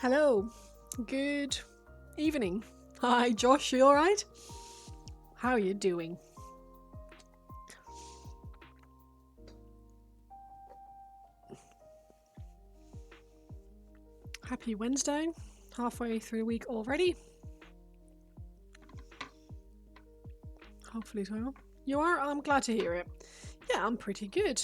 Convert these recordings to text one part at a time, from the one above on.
Hello, good evening. Hi, Josh, you alright? How are you doing? Happy Wednesday, halfway through the week already. Hopefully so. You are? I'm glad to hear it. Yeah, I'm pretty good.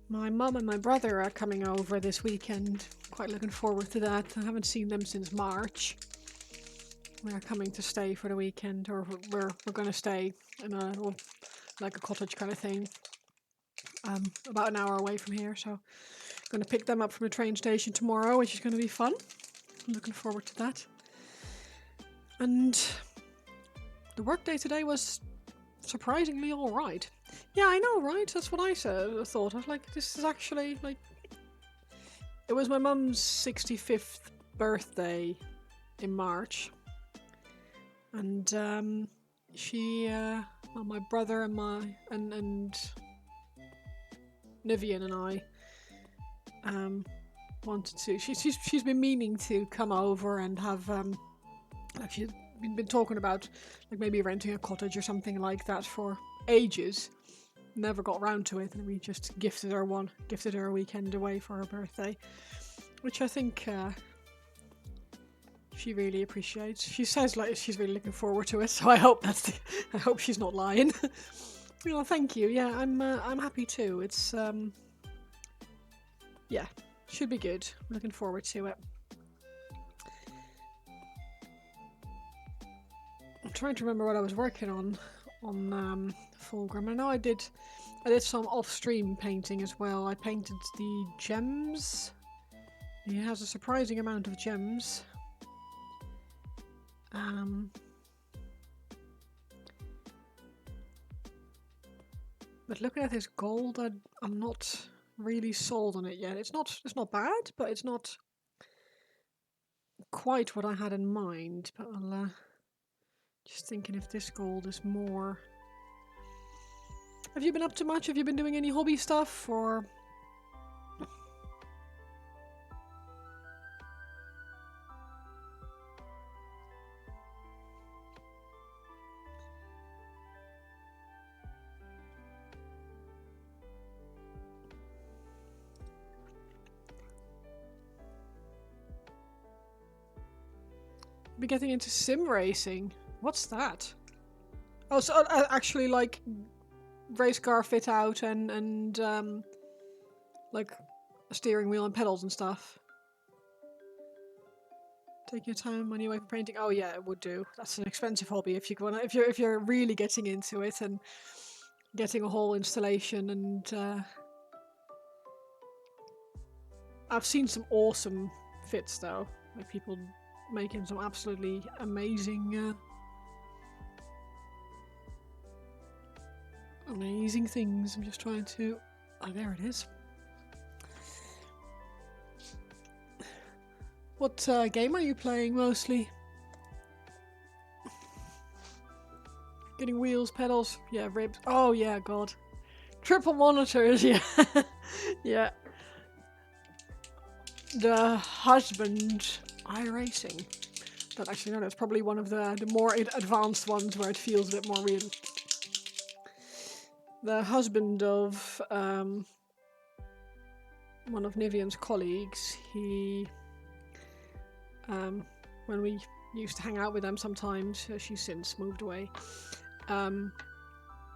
My mum and my brother are coming over this weekend. Quite looking forward to that. I haven't seen them since March. They're coming to stay for the weekend, or we're going to stay in a little, like a cottage kind of thing, about an hour away from here. So I'm going to pick them up from the train station tomorrow, which is going to be fun. I'm looking forward to that. And the workday today was surprisingly all right. Yeah, I know, right? That's what I thought. I was like, this is actually like. It was my mum's 65th birthday in March, and my brother and Nivian and I wanted to. She's been meaning to come over and have she's been talking about like maybe renting a cottage or something like that for ages. Never got round to it, and we just gifted her a weekend away for her birthday, which I think she really appreciates. She says like she's really looking forward to it, so I hope I hope she's not lying. Well, thank you. Yeah, I'm happy too. It's yeah, should be good. I'm looking forward to it. I'm trying to remember what I was working on Fulgrim. I know I did some off-stream painting as well. I painted the gems. He has a surprising amount of gems. But looking at his gold, I'm not really sold on it yet. It's not bad, but it's not quite what I had in mind. But I'll just thinking if this gold is more. Have you been up to much? Have you been doing any hobby stuff or? Be getting into sim racing. What's that? Oh, so actually like race car fit out and like a steering wheel and pedals and stuff. Take your time when you away from painting. Oh yeah, it would do. That's an expensive hobby if you're really getting into it and getting a whole installation and I've seen some awesome fits though, like people making some absolutely amazing amazing things. I'm just trying to. Oh, there it is. What game are you playing mostly? Getting wheels, pedals, yeah, ribs. Oh yeah, god. Triple monitors, yeah. Yeah. The husband iRacing. But actually no, that's probably one of the more advanced ones where it feels a bit more real. The husband of one of Nivian's colleagues, he when we used to hang out with them sometimes, she's since moved away.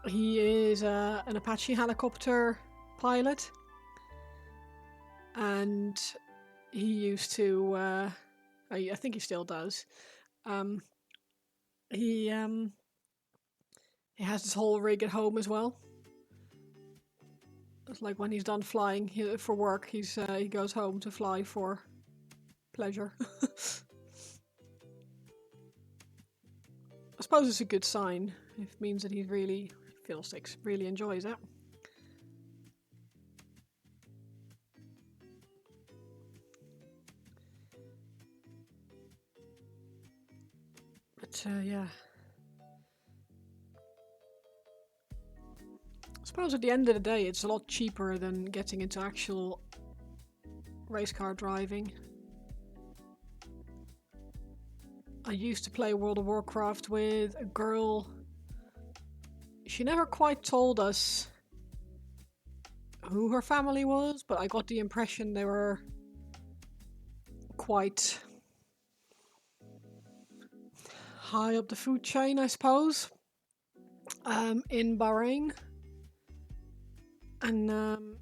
He is an Apache helicopter pilot, and he used to. I think he still does. He has this whole rig at home as well. It's like when he's done flying for work, he goes home to fly for pleasure. I suppose it's a good sign. It means that he really, Fiddlesticks, really enjoys it. But yeah. I suppose at the end of the day, it's a lot cheaper than getting into actual race car driving. I used to play World of Warcraft with a girl. She never quite told us who her family was, but I got the impression they were quite high up the food chain, I suppose, in Bahrain. And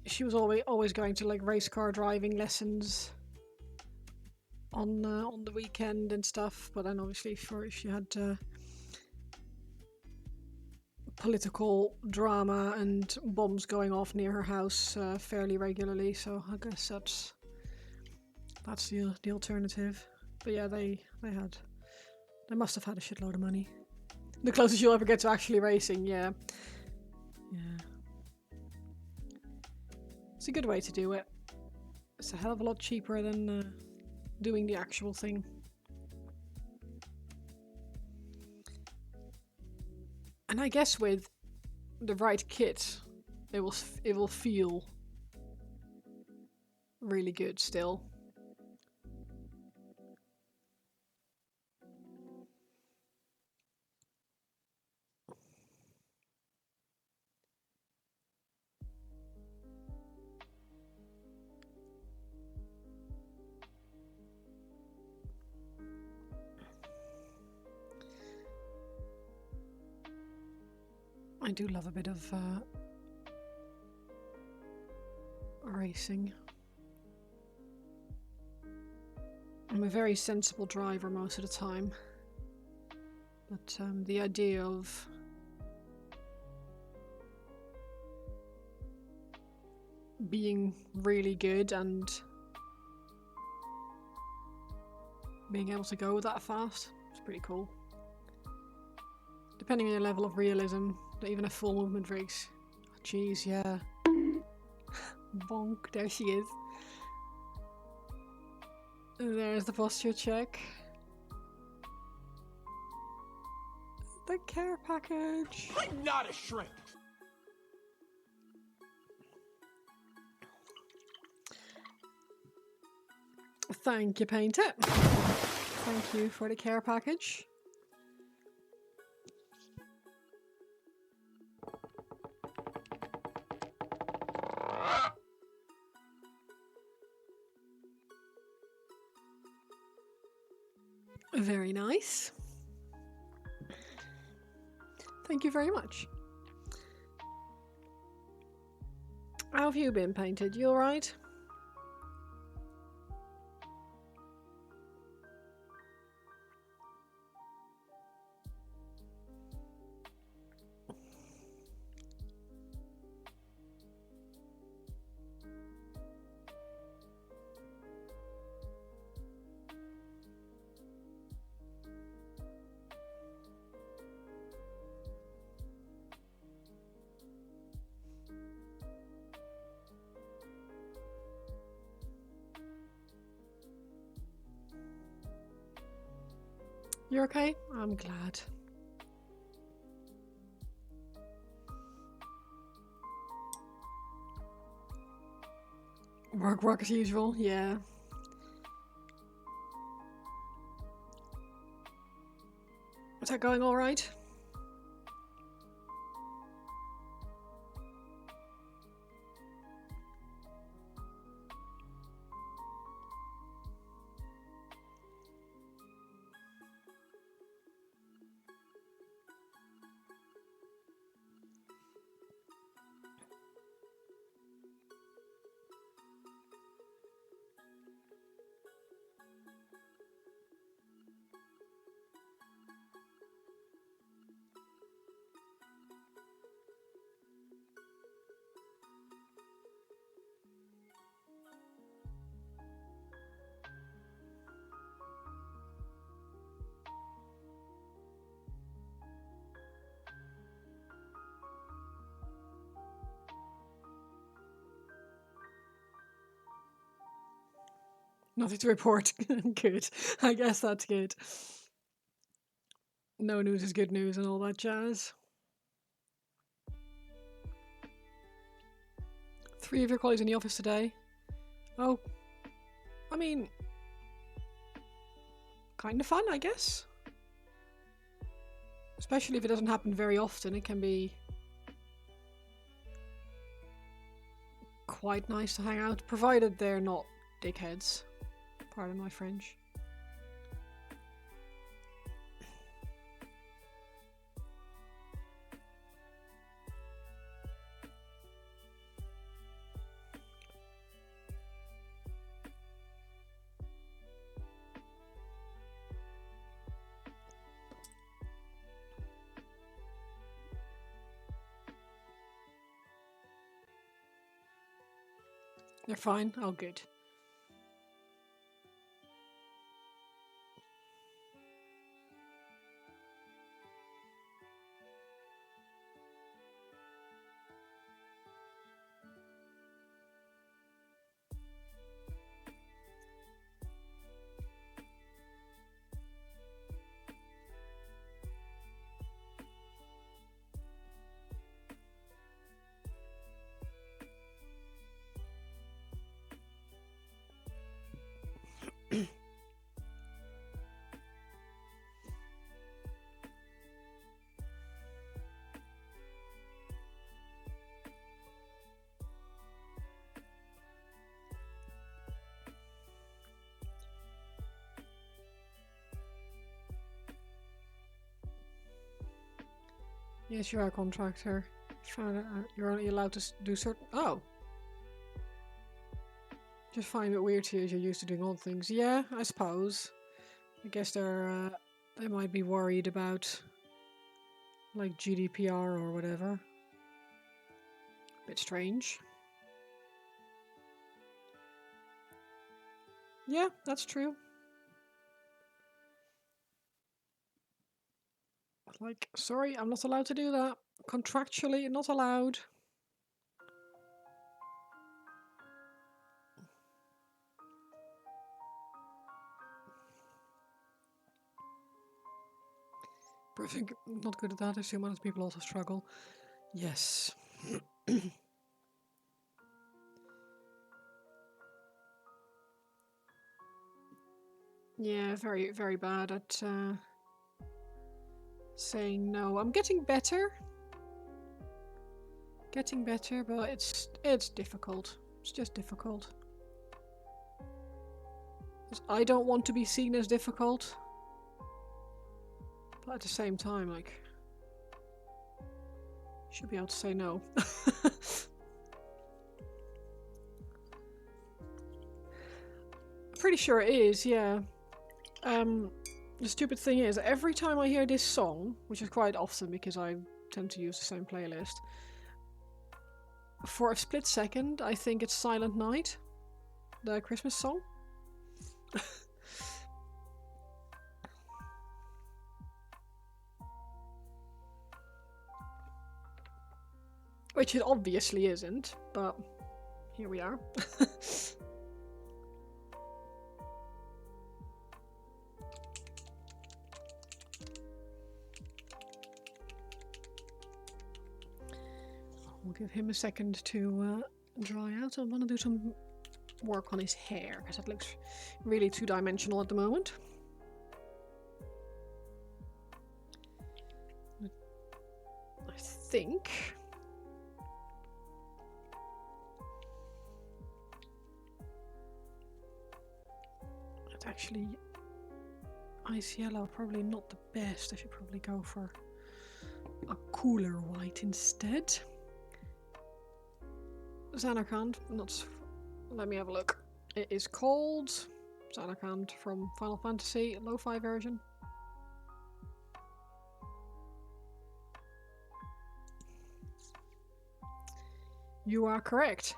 she was always going to like race car driving lessons on the weekend and stuff. But then obviously she had political drama and bombs going off near her house fairly regularly. So I guess that's the alternative. But yeah, they must have had a shitload of money. The closest you'll ever get to actually racing, yeah. It's a good way to do it. It's a hell of a lot cheaper than doing the actual thing. And I guess with the right kit, it will feel really good still. I do love a bit of racing. I'm a very sensible driver most of the time, but the idea of being really good and being able to go that fast is pretty cool. Depending on your level of realism, even a full movement rigs. Jeez, yeah. Bonk, there she is. There's the posture check. The care package. I'm not a shrimp. Thank you, Painter. Thank you for the care package. Very nice. Thank you very much. How have you been, Painted? You alright? You're okay? I'm glad. Work as usual, yeah. Is that going alright? Nothing to report. Good. I guess that's good. No news is good news and all that jazz. 3 of your colleagues in the office today. Oh, I mean, kind of fun, I guess. Especially if it doesn't happen very often, it can be quite nice to hang out, provided they're not dickheads. Pardon my French. They're fine? Oh, good. Yes, you are a contractor. Found out you're only allowed to do certain. Oh, just find it weird to you as you're used to doing odd things. Yeah, I suppose. I guess they might be worried about like GDPR or whatever. Bit strange. Yeah, that's true. Like, sorry, I'm not allowed to do that. Contractually, not allowed. But I think I'm not good at that. I assume other people also struggle. Yes. Yeah, very, very bad at saying no. I'm getting better. Getting better, but it's difficult. It's just difficult. I don't want to be seen as difficult. But at the same time, like, should be able to say no. Pretty sure it is, yeah. The stupid thing is, every time I hear this song, which is quite often because I tend to use the same playlist, for a split second I think it's Silent Night, the Christmas song. Which it obviously isn't, but here we are. We'll give him a second to dry out. I want to do some work on his hair, because it looks really two-dimensional at the moment. I think it's actually ice yellow, probably not the best. I should probably go for a cooler white instead. Xanarkand, not. Let me have a look. It is called Xanarkand from Final Fantasy, lo-fi version. You are correct.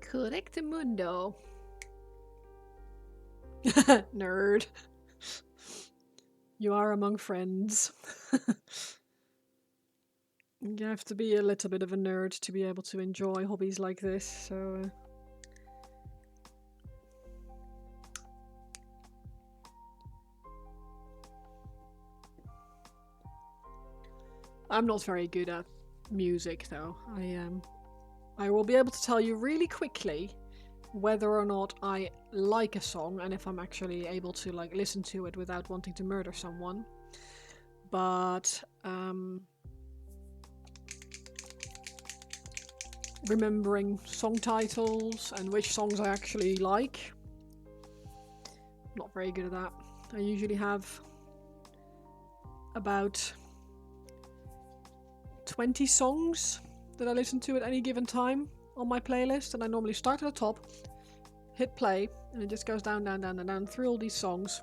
Correctamundo. Nerd. You are among friends. You have to be a little bit of a nerd to be able to enjoy hobbies like this, so... I'm not very good at music, though. I will be able to tell you really quickly whether or not I like a song and if I'm actually able to like listen to it without wanting to murder someone. But remembering song titles and which songs I actually like, not very good at that. I usually have about 20 songs that I listen to at any given time on my playlist, and I normally start at the top, hit play, and it just goes down, down, down, and down through all these songs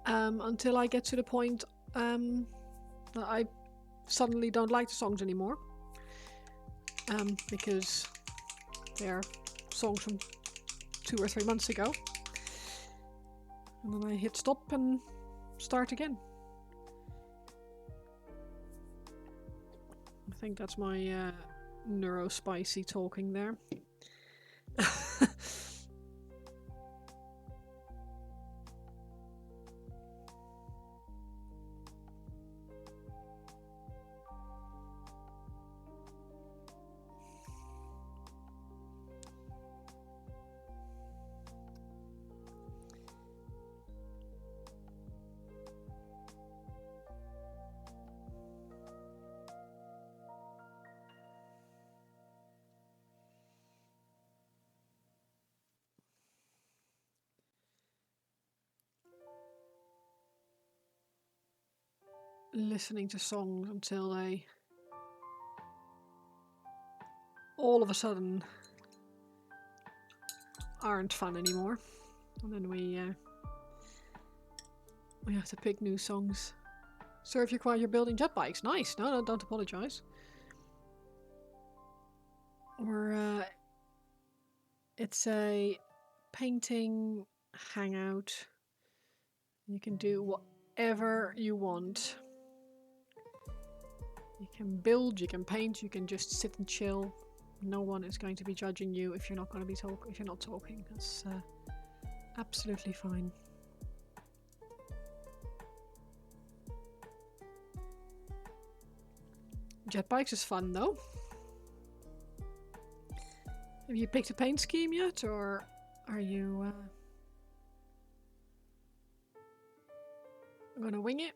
until I get to the point that I suddenly don't like the songs anymore because they're songs from 2 or 3 months ago, and then I hit stop and start again. I think that's my neurospicy talking there. Listening to songs until they all of a sudden aren't fun anymore, and then we have to pick new songs. Serve your you're building jet bikes. Nice. No, don't apologize. Or it's a painting hangout. You can do whatever you want. You can build, you can paint, you can just sit and chill. No one is going to be judging you if you're not going to be if you're not talking. That's absolutely fine. Jet bikes is fun though. Have you picked a paint scheme yet, or are you gonna wing it?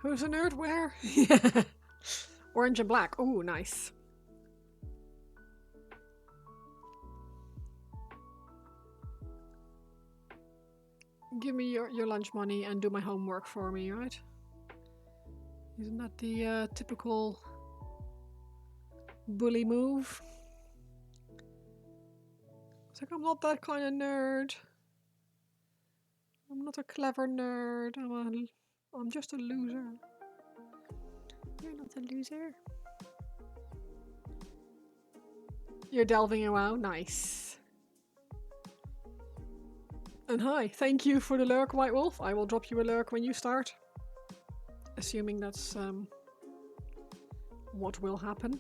Who's a nerd? Where? Yeah. Orange and black. Oh, nice. Give me your lunch money and do my homework for me, right? Isn't that the typical bully move? It's like, I'm not that kind of nerd. I'm not a clever nerd. I'm just a loser. You're not a loser. You're delving a WoW? Nice. And hi, thank you for the lurk, White Wolf. I will drop you a lurk when you start. Assuming that's what will happen.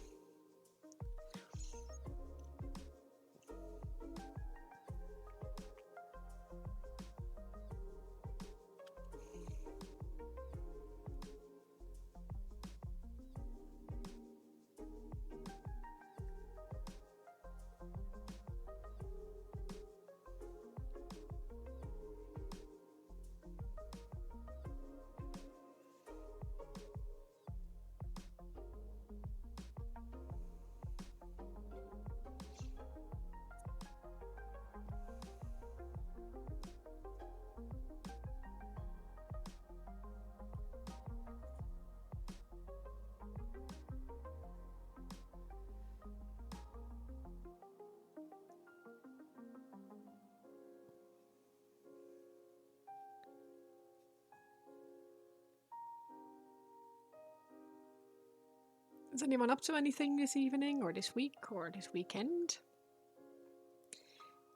Is anyone up to anything this evening or this week or this weekend?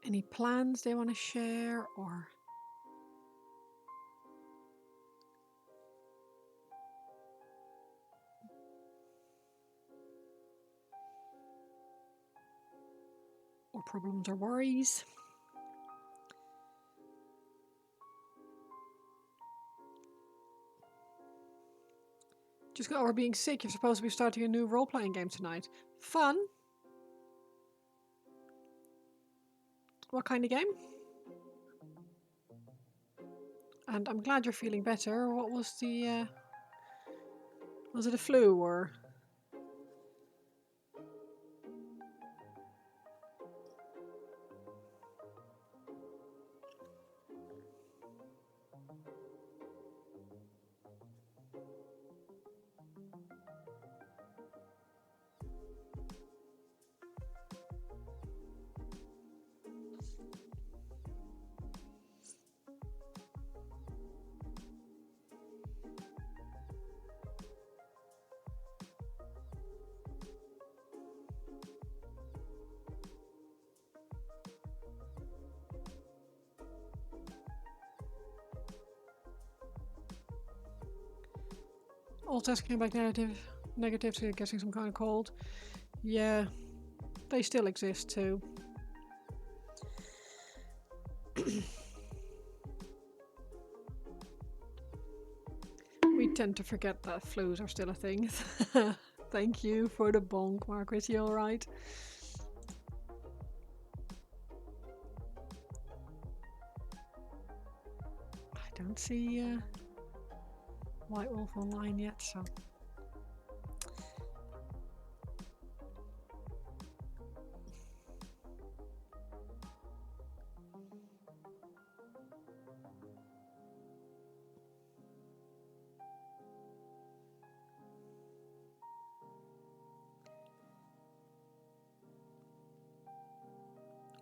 Any plans they want to share or... or problems or worries? Just got over being sick. You're supposed to be starting a new role-playing game tonight. Fun? What kind of game? And I'm glad you're feeling better. What was the... was it a flu or... all tests came back negative, so you're getting some kind of cold. Yeah, they still exist too. We tend to forget that flus are still a thing. Thank you for the bonk, Margaret. You alright? I don't see White Wolf online yet, so...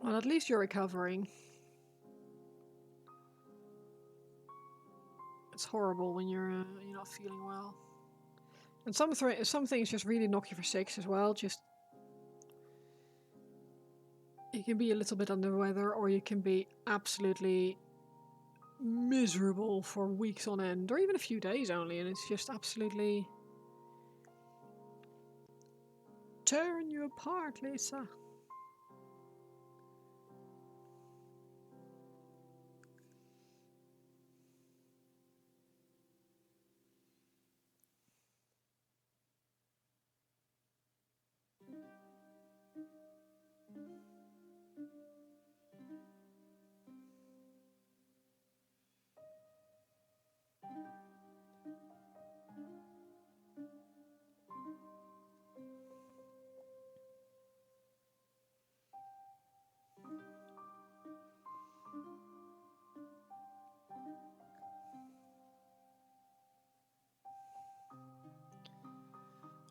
Well, at least you're recovering. It's horrible when you're not feeling well. And some things just really knock you for six as well. Just... you can be a little bit under the weather, or you can be absolutely miserable for weeks on end, or even a few days only, and it's just absolutely... tearing you apart, Lisa.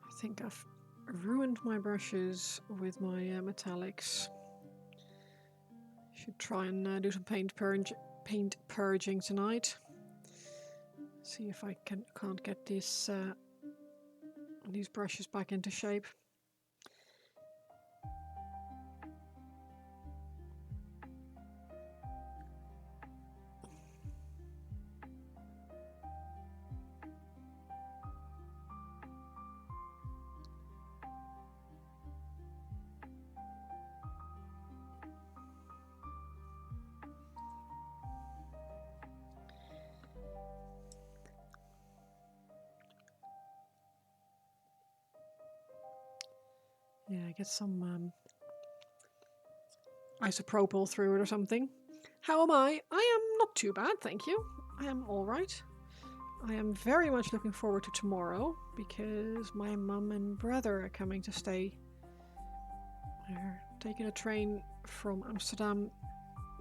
I think I've ruined my brushes with my metallics. Should try and do some paint purging tonight. See if I can't get these brushes back into shape. Yeah, get some isopropyl through it or something. How am I? I am not too bad, thank you. I am alright. I am very much looking forward to tomorrow because my mum and brother are coming to stay. They're taking a train from Amsterdam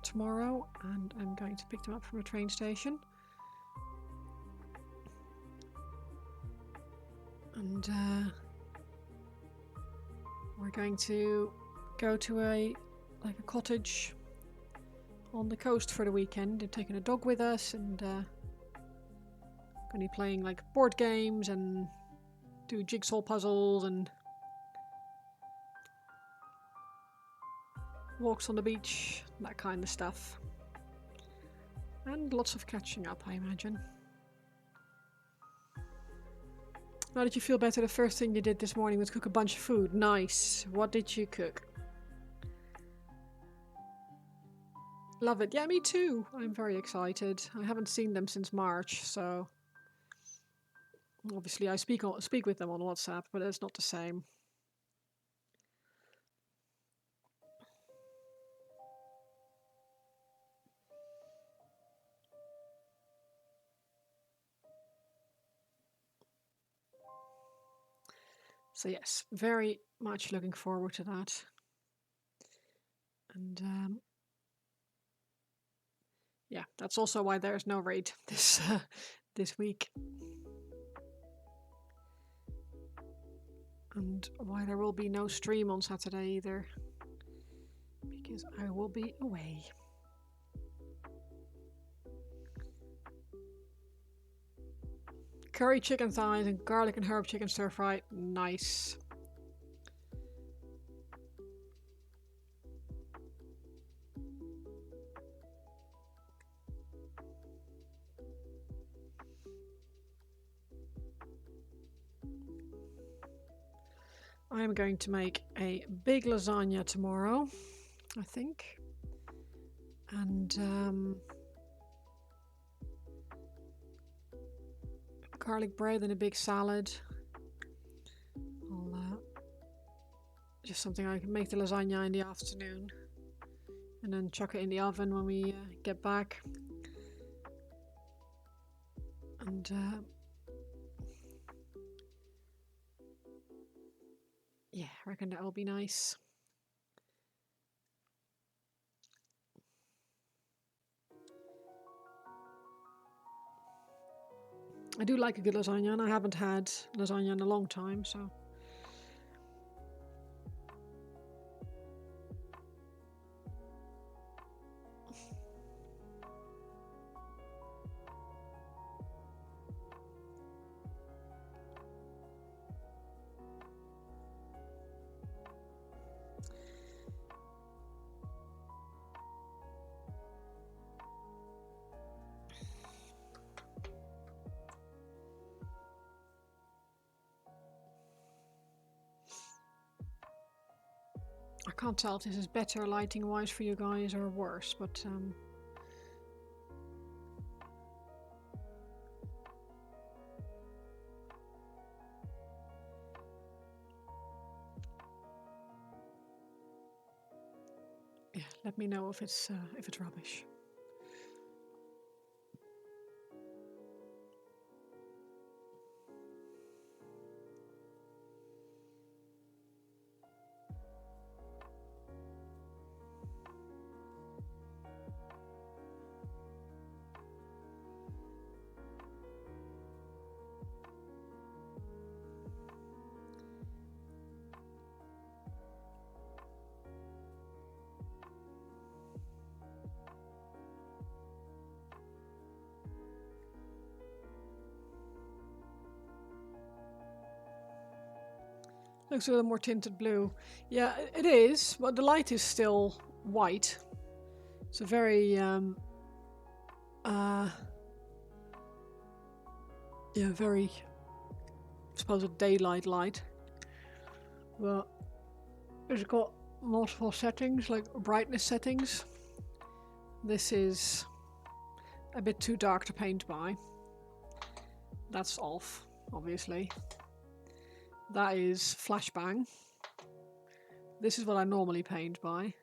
tomorrow and I'm going to pick them up from a train station. And we're going to go to a cottage on the coast for the weekend. They're taking a dog with us and going to be playing like board games and do jigsaw puzzles and walks on the beach, that kind of stuff. And lots of catching up, I imagine. Now that you feel better, the first thing you did this morning was cook a bunch of food. Nice. What did you cook? Love it. Yeah, me too. I'm very excited. I haven't seen them since March, so obviously I speak with them on WhatsApp, but it's not the same. So yes, very much looking forward to that. And yeah, that's also why there's no raid this week. And why there will be no stream on Saturday either. Because I will be away. Curry chicken thighs and garlic and herb chicken stir fry. Nice. I'm going to make a big lasagna tomorrow, I think. And garlic bread and a big salad. Just something I can make the lasagna in the afternoon and then chuck it in the oven when we get back. And yeah, I reckon that will be nice. I do like a good lasagna, and I haven't had lasagna in a long time, so. I can't tell if this is better lighting-wise for you guys or worse, but yeah, let me know if it's rubbish. Looks a little more tinted blue. Yeah, it is, but the light is still white. It's a very very, I suppose, a daylight light. But it's got multiple settings, like brightness settings. This is a bit too dark to paint by. That's off, obviously. That is flashbang. This is what I normally paint by.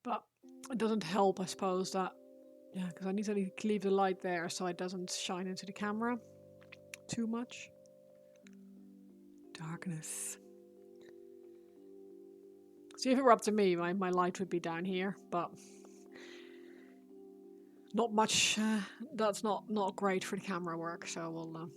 But it doesn't help, I suppose, that, yeah, because I need to leave the light there so it doesn't shine into the camera too much. Darkness. See, if it were up to me, my light would be down here, but not much. That's not great for the camera work, so we'll.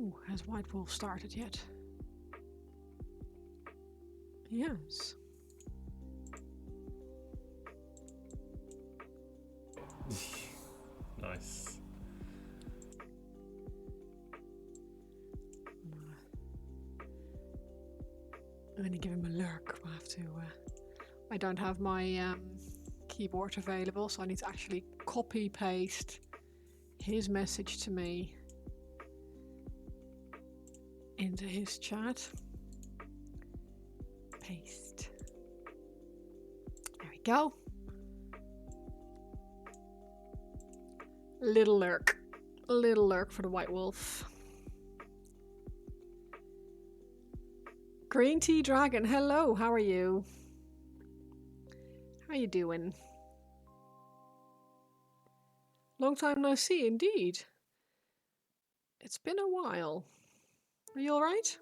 Oh, has White Wolf started yet? Yes. Nice. I'm gonna give him a lurk. We'll have to. I don't have my keyboard available, so I need to actually copy paste his message to me into his chat. Paste. There we go. Little lurk. Little lurk for the White Wolf. Green Tea Dragon, hello, how are you? How you doing? Long time no see, indeed. It's been a while. Are you alright?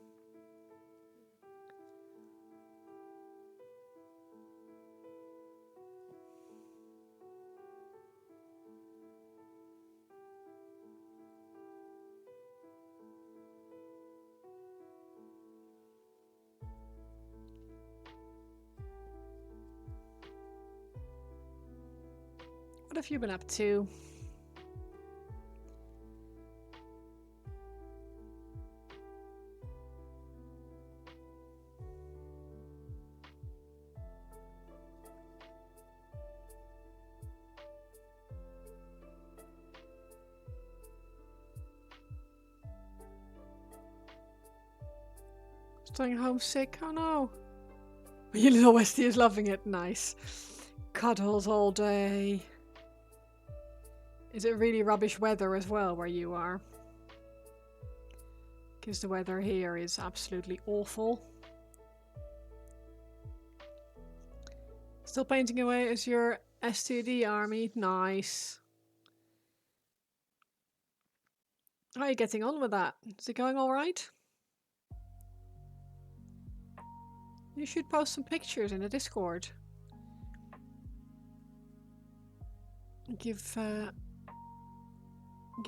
What have you been up to? Staying homesick? Oh no. Your little Westie is loving it. Nice. Cuddles all day. Is it really rubbish weather as well where you are? Because the weather here is absolutely awful. Still painting away as your STD army? Nice. How are you getting on with that? Is it going alright? You should post some pictures in the Discord. Give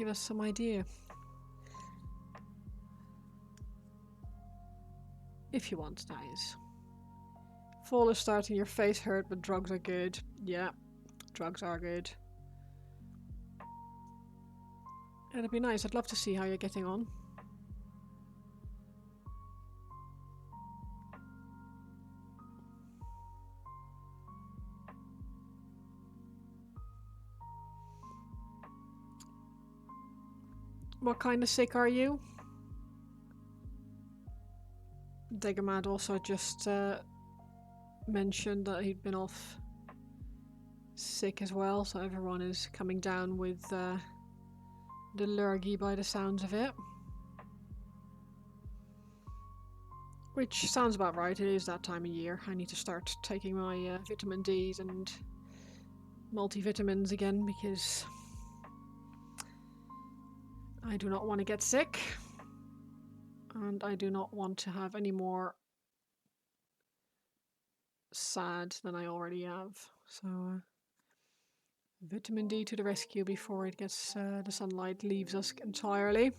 us some idea. If you want, that is. Fall is starting, your face hurt, but drugs are good. Yeah, drugs are good. It'd be nice. I'd love to see how you're getting on. What kind of sick are you? Degamad also just mentioned that he'd been off sick as well, so everyone is coming down with the lurgy by the sounds of it. Which sounds about right, it is that time of year. I need to start taking my vitamin Ds and multivitamins again because I do not want to get sick. And I do not want to have any more sad than I already have. So vitamin D to the rescue before it gets the sunlight leaves us entirely.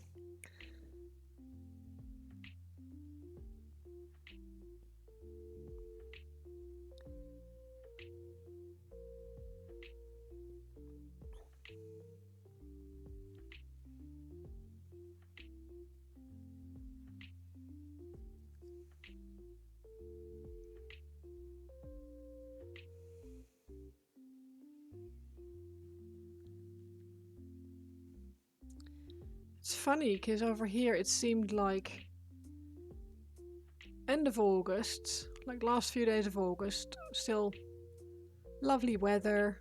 It's funny because over here it seemed like end of August, like last few days of August, still lovely weather.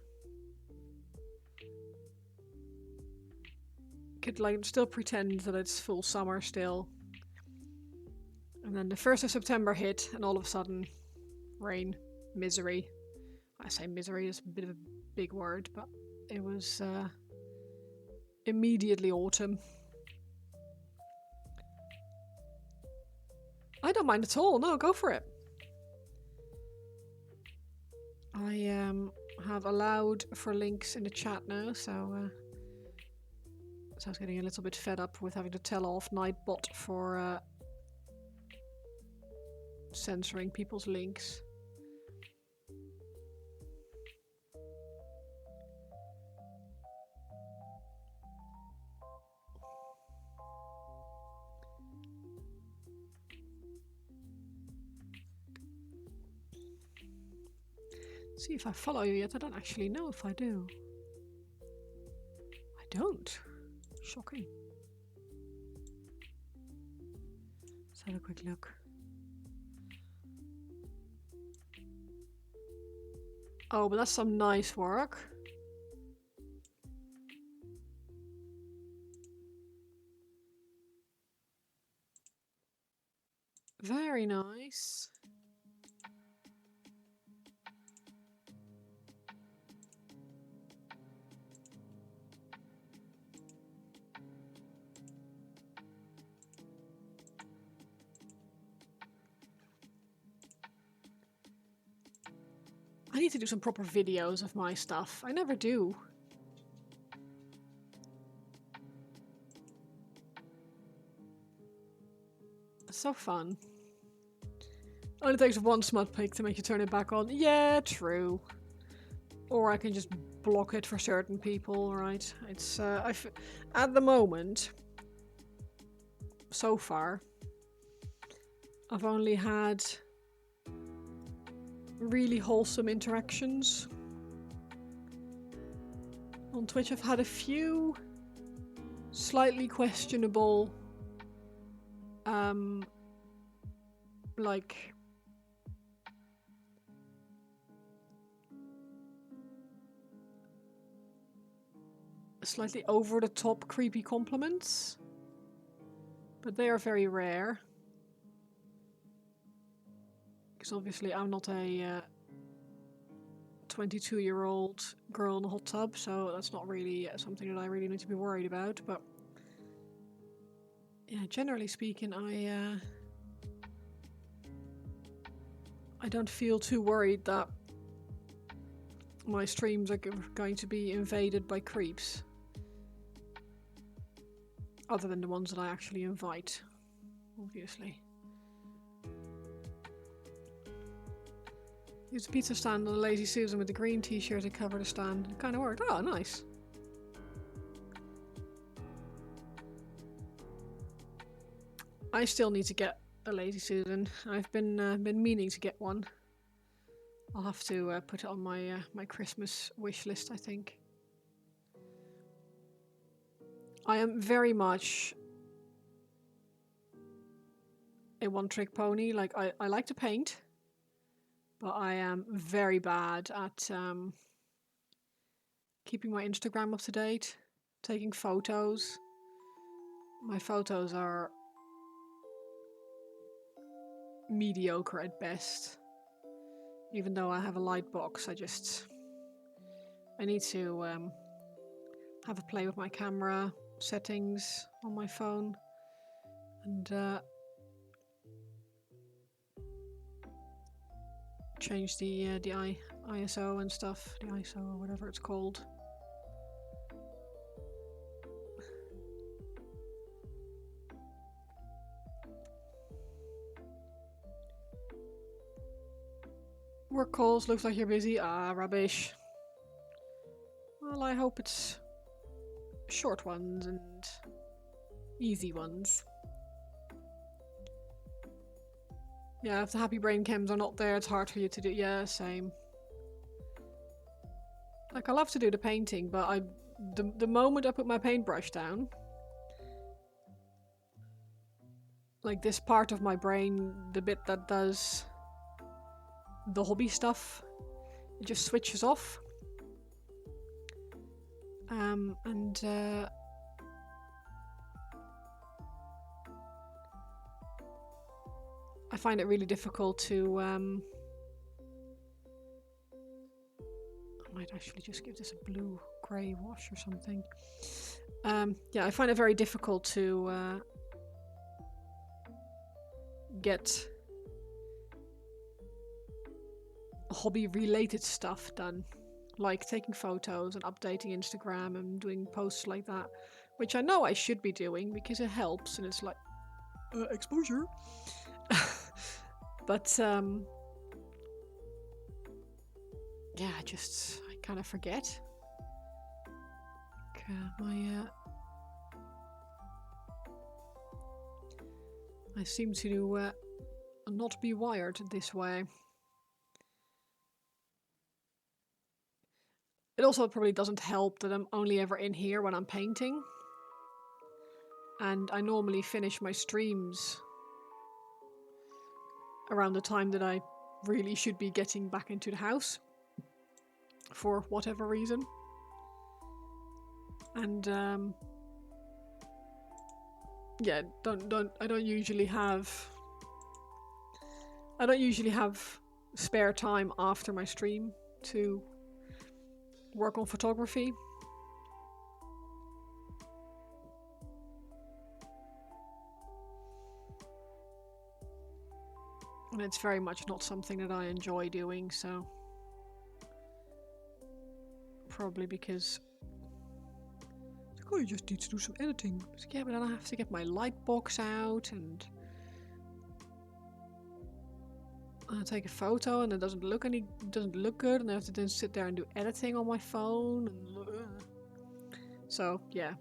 Could like still pretend that it's full summer still. And then the 1st of September hit and all of a sudden rain, misery. I say misery is a bit of a big word, but it was immediately autumn. I don't mind at all. No, go for it. I have allowed for links in the chat now, so I was getting a little bit fed up with having to tell off Nightbot for censoring people's links. See if I follow you yet. I don't actually know if I do. I don't. Shocking. Let's have a quick look. Oh, but that's some nice work. Very nice. I need to do some proper videos of my stuff. I never do. It's so fun. Only takes one smut pic to make you turn it back on. Yeah, true. Or I can just block it for certain people, right? It's at the moment, so far, I've only had really wholesome interactions. On Twitch I've had a few slightly questionable like slightly over the top creepy compliments, but they are very rare. Because obviously I'm not a 22-year-old girl in a hot tub, so that's not really something that I really need to be worried about. But yeah, generally speaking, I don't feel too worried that my streams are going to be invaded by creeps. Other than the ones that I actually invite, obviously. Use a pizza stand on a Lazy Susan with the green t-shirt to cover the stand. It kind of worked. Oh, nice. I still need to get a Lazy Susan. I've been meaning to get one. I'll have to put it on my my Christmas wish list, I think. I am very much a one-trick pony. Like I like to paint, but I am very bad at keeping my Instagram up to date, taking photos. My photos are mediocre at best. Even though I have a light box, I need to have a play with my camera settings on my phone and change the ISO and stuff, the ISO or whatever it's called. Work calls, looks like you're busy. Ah, rubbish. Well, I hope it's short ones and easy ones. Yeah, if the happy brain chems are not there, it's hard for you to do. Yeah, same. Like, I love to do the painting, but the moment I put my paintbrush down, like this part of my brain, the bit that does the hobby stuff, it just switches off. I find it really difficult to I might actually just give this a blue-grey wash or something. Yeah, I find it very difficult to get hobby-related stuff done, like taking photos and updating Instagram and doing posts like that, which I know I should be doing because it helps and it's like exposure. But yeah, I kind of forget. I seem to not be wired this way. It also probably doesn't help that I'm only ever in here when I'm painting. And I normally finish my streams around the time that I really should be getting back into the house. For whatever reason. And yeah, I don't usually have spare time after my stream to work on photography. And it's very much not something that I enjoy doing, so probably because oh, you just need to do some editing. Like, yeah, but then I have to get my light box out and take a photo, and it doesn't look good, and I have to then sit there and do editing on my phone. And, so yeah,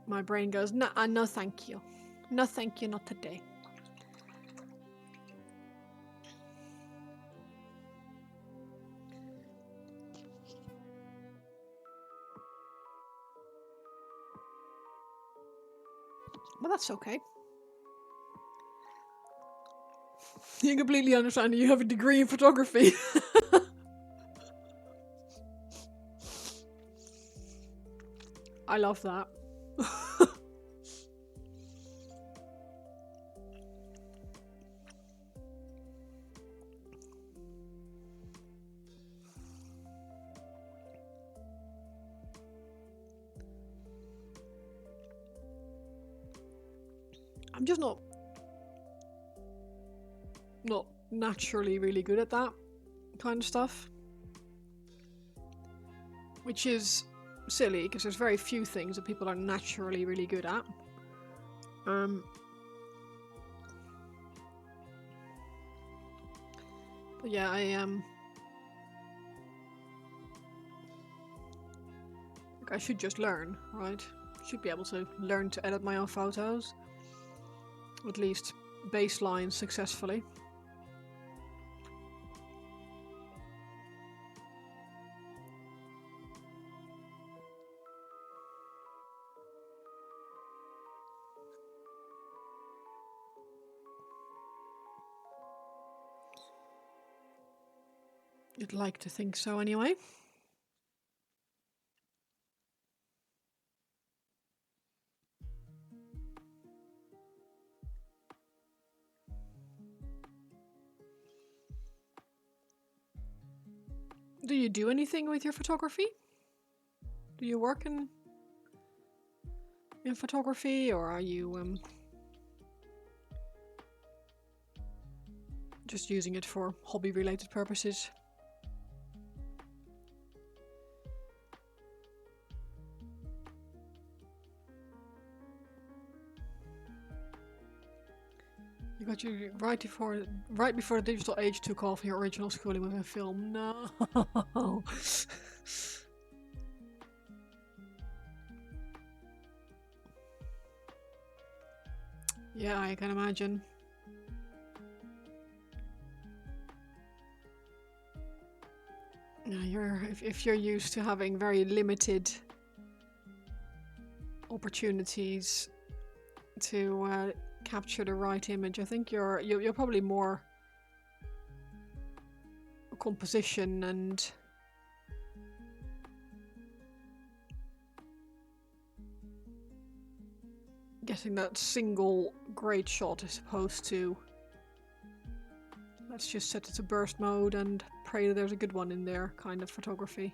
my brain goes, no, thank you, no, thank you, not today. But that's okay. You completely understand that you have a degree in photography. I love that. I'm just not naturally really good at that kind of stuff. Which is silly, because there's very few things that people are naturally really good at. But yeah, I should just learn, right? Should be able to learn to edit my own photos. At least baseline successfully. You'd like to think so anyway. Do you do anything with your photography? Do you work in photography, or are you just using it for hobby-related purposes? You got your right before the digital age took off, your original schooling was in film. No. Yeah, I can imagine. Yeah, if you're used to having very limited opportunities to capture the right image, I think you're probably more composition and getting that single great shot as opposed to let's just set it to burst mode and pray that there's a good one in there kind of photography.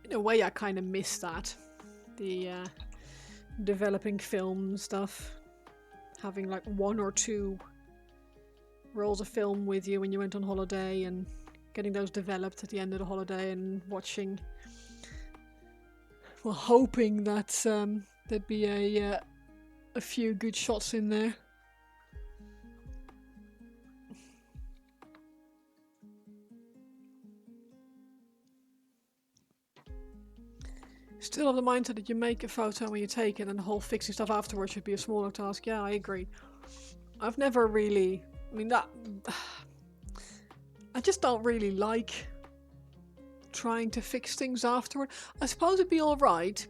In a way, I kind of miss that. The developing film stuff. having like 1 or 2 rolls of film with you when you went on holiday and getting those developed at the end of the holiday and watching, well, hoping that there'd be a few good shots in there. Still of the mindset that you make a photo when you take it and the whole fixing stuff afterwards should be a smaller task. Yeah, I agree. I've never really, I mean, that I just don't really like trying to fix things afterward. I suppose it'd be alright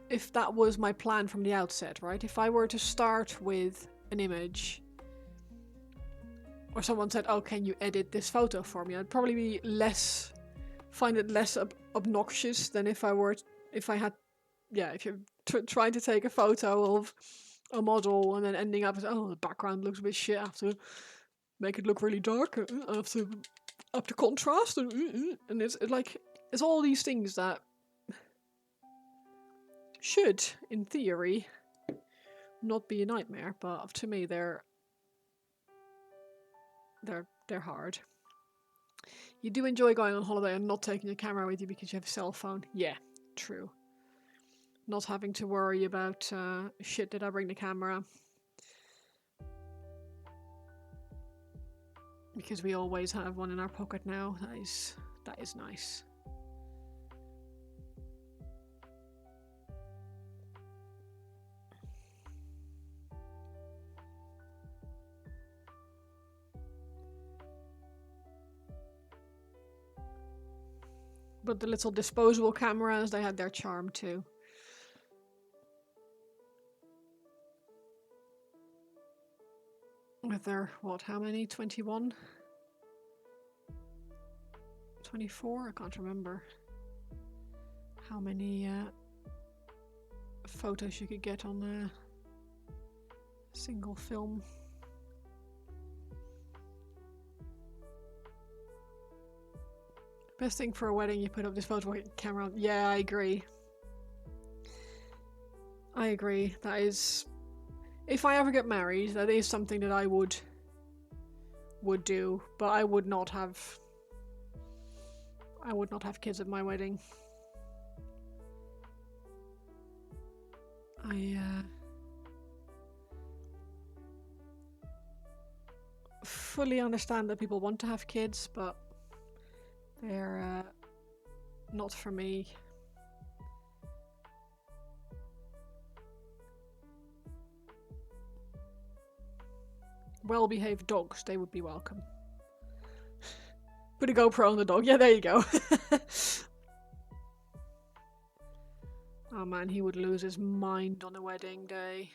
if that was my plan from the outset, right? If I were to start with an image, or someone said, oh, can you edit this photo for me? I'd probably be find it less obnoxious than if if you're trying to take a photo of a model and then ending up as, oh, the background looks a bit shit, I have to make it look really dark, I have to up the contrast, and it's all these things that should, in theory, not be a nightmare, but to me they're hard. You do enjoy going on holiday and not taking your camera with you because you have a cell phone. Yeah, true. Not having to worry about shit, did I bring the camera? Because we always have one in our pocket now. That is nice. But the little disposable cameras, they had their charm too. With their, what, how many? 21? 24? I can't remember how many photos you could get on a single film. Best thing for a wedding, you put up this photo camera. Yeah, I agree. I agree. That is, if I ever get married, that is something that I would do, but I would not have kids at my wedding. I fully understand that people want to have kids, but they're not for me. Well-behaved dogs, they would be welcome. Put a GoPro on the dog. Yeah, there you go. Oh man, he would lose his mind on a wedding day.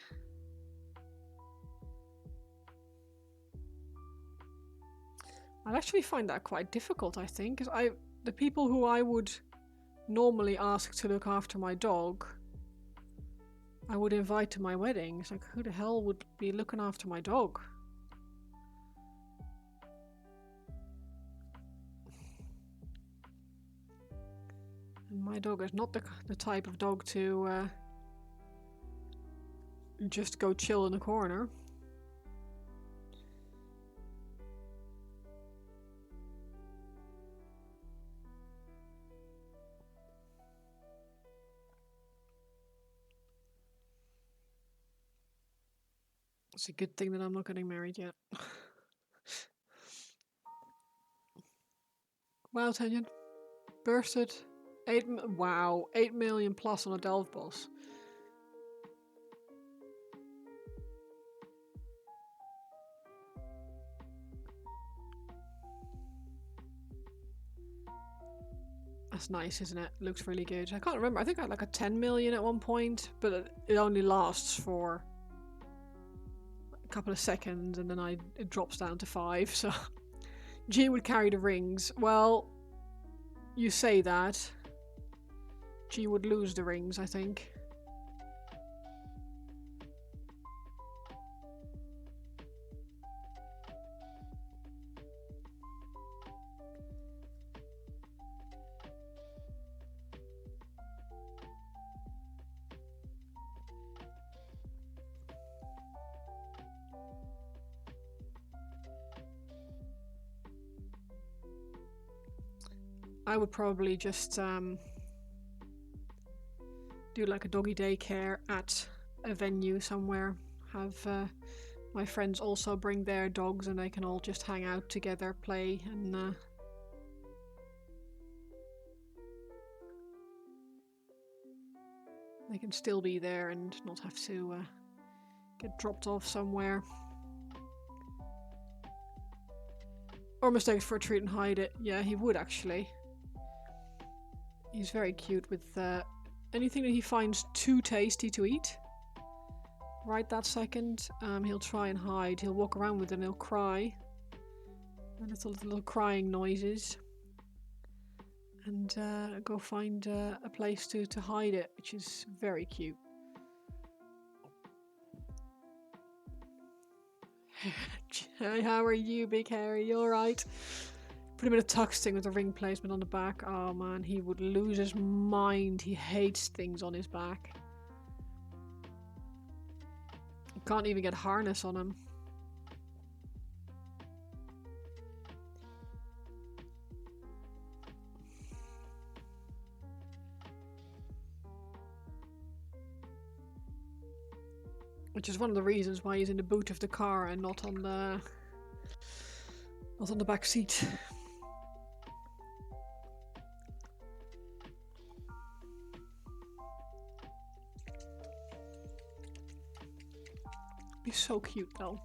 I'd actually find that quite difficult, I think, because the people who I would normally ask to look after my dog, I would invite to my wedding. It's like, who the hell would be looking after my dog? And my dog is not the type of dog to just go chill in the corner. It's a good thing that I'm not getting married yet. Wow, Tenyon. Bursted. 8 million plus on a delve boss. That's nice, isn't it? Looks really good. I can't remember. I think I had like a 10 million at one point, but it only lasts for a couple of seconds and then it drops down to 5. So G would carry the rings. Well, you say that. G would lose the rings, I think. I would probably just do like a doggy daycare at a venue somewhere. Have my friends also bring their dogs and they can all just hang out together, play, and they can still be there and not have to get dropped off somewhere. Or mistakes for a treat and hide it. Yeah, he would actually. He's very cute with anything that he finds too tasty to eat. Right that second, he'll try and hide. He'll walk around with it and he'll cry. And it's little crying noises. And go find a place to hide it, which is very cute. Hey, how are you, Big Harry? You alright? Put him in a tux thing with a ring placement on the back. Oh man, he would lose his mind. He hates things on his back. You can't even get harness on him. Which is one of the reasons why he's in the boot of the car and not on the back seat. He's so cute though.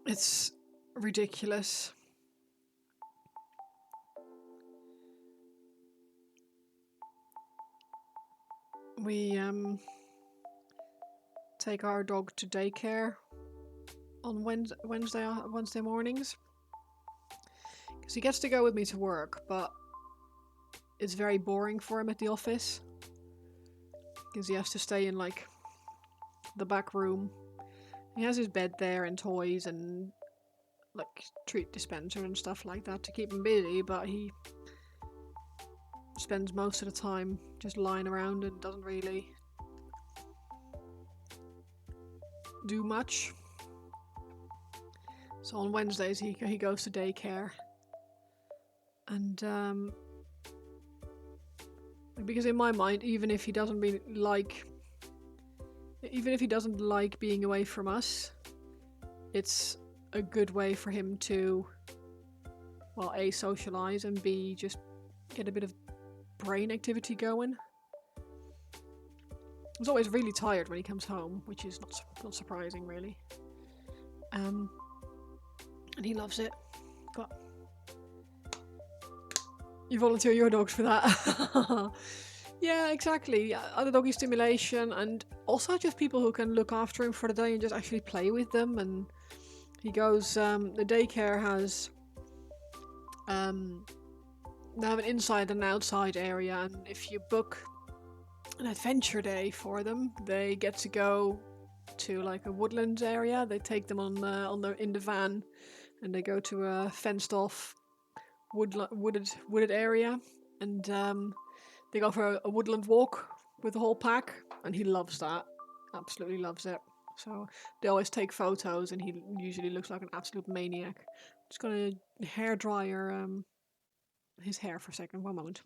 It's ridiculous. We take our dog to daycare on Wednesday mornings. Because he gets to go with me to work, but it's very boring for him at the office. Because he has to stay in like the back room. He has his bed there and toys and like treat dispenser and stuff like that to keep him busy, but he spends most of the time just lying around and doesn't really do much. So on Wednesdays he goes to daycare, and because in my mind, even if he doesn't like being away from us, it's a good way for him to, well, A, socialise, and B, just get a bit of brain activity going. He's always really tired when he comes home, which is not surprising really. And he loves it. But you volunteer your dogs for that. Yeah, exactly. Other doggy stimulation, and also just people who can look after him for the day and just actually play with them. And he goes, the daycare has they have an inside and outside area, and if you book an adventure day for them, they get to go to like a woodlands area. They take them in the van, and they go to a fenced off wooded area, and they go for a woodland walk with the whole pack, and he loves that. Absolutely loves it. So they always take photos, and he usually looks like an absolute maniac. Just gonna hair dryer his hair for a second. One moment.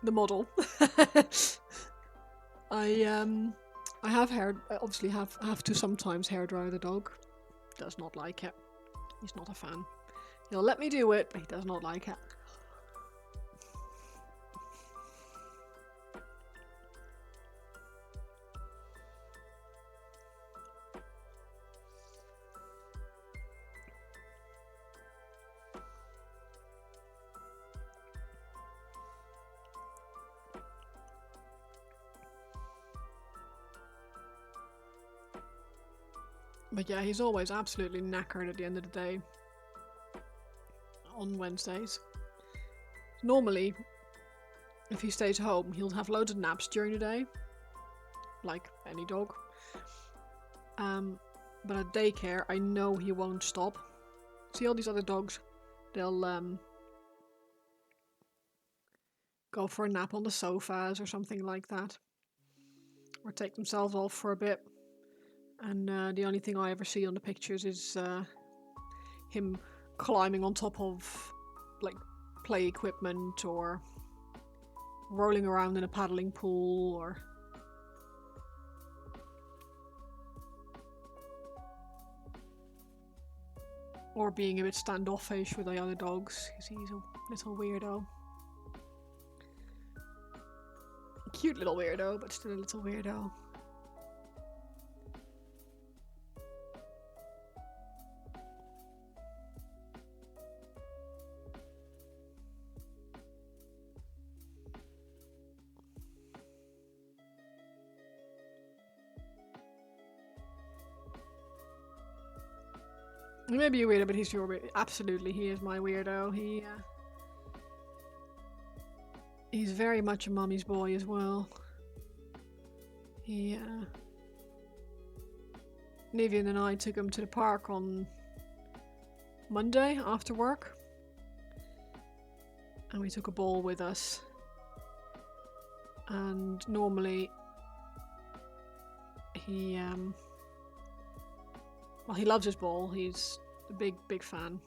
The model. I I obviously have to sometimes hair dry the dog. Does not like it. He's not a fan. He'll let me do it, but he does not like it. But yeah, he's always absolutely knackered at the end of the day. On Wednesdays. Normally, if he stays home, he'll have loads of naps during the day. Like any dog. But at daycare, I know he won't stop. See all these other dogs? They'll go for a nap on the sofas or something like that. Or take themselves off for a bit. And the only thing I ever see on the pictures is him climbing on top of like play equipment or rolling around in a paddling pool or being a bit standoffish with the other dogs because he's a little weirdo. Cute little weirdo, but still a little weirdo. He may be a weirdo, but he's your weirdo. Absolutely, he is my weirdo. He's very much a mummy's boy as well. Nivian and I took him to the park on Monday after work. And we took a ball with us. And normally he loves his ball. He's a big fan.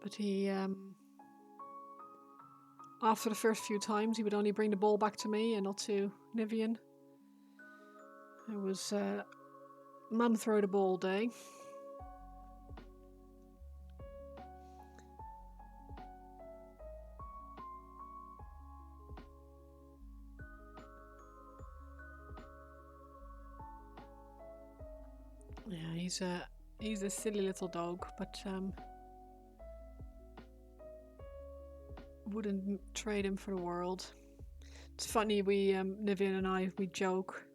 But he after the first few times, he would only bring the ball back to me and not to Nivian. It was mum throw the ball day. Yeah, he's a silly little dog, but wouldn't trade him for the world. It's funny, Nivian and I, we joke.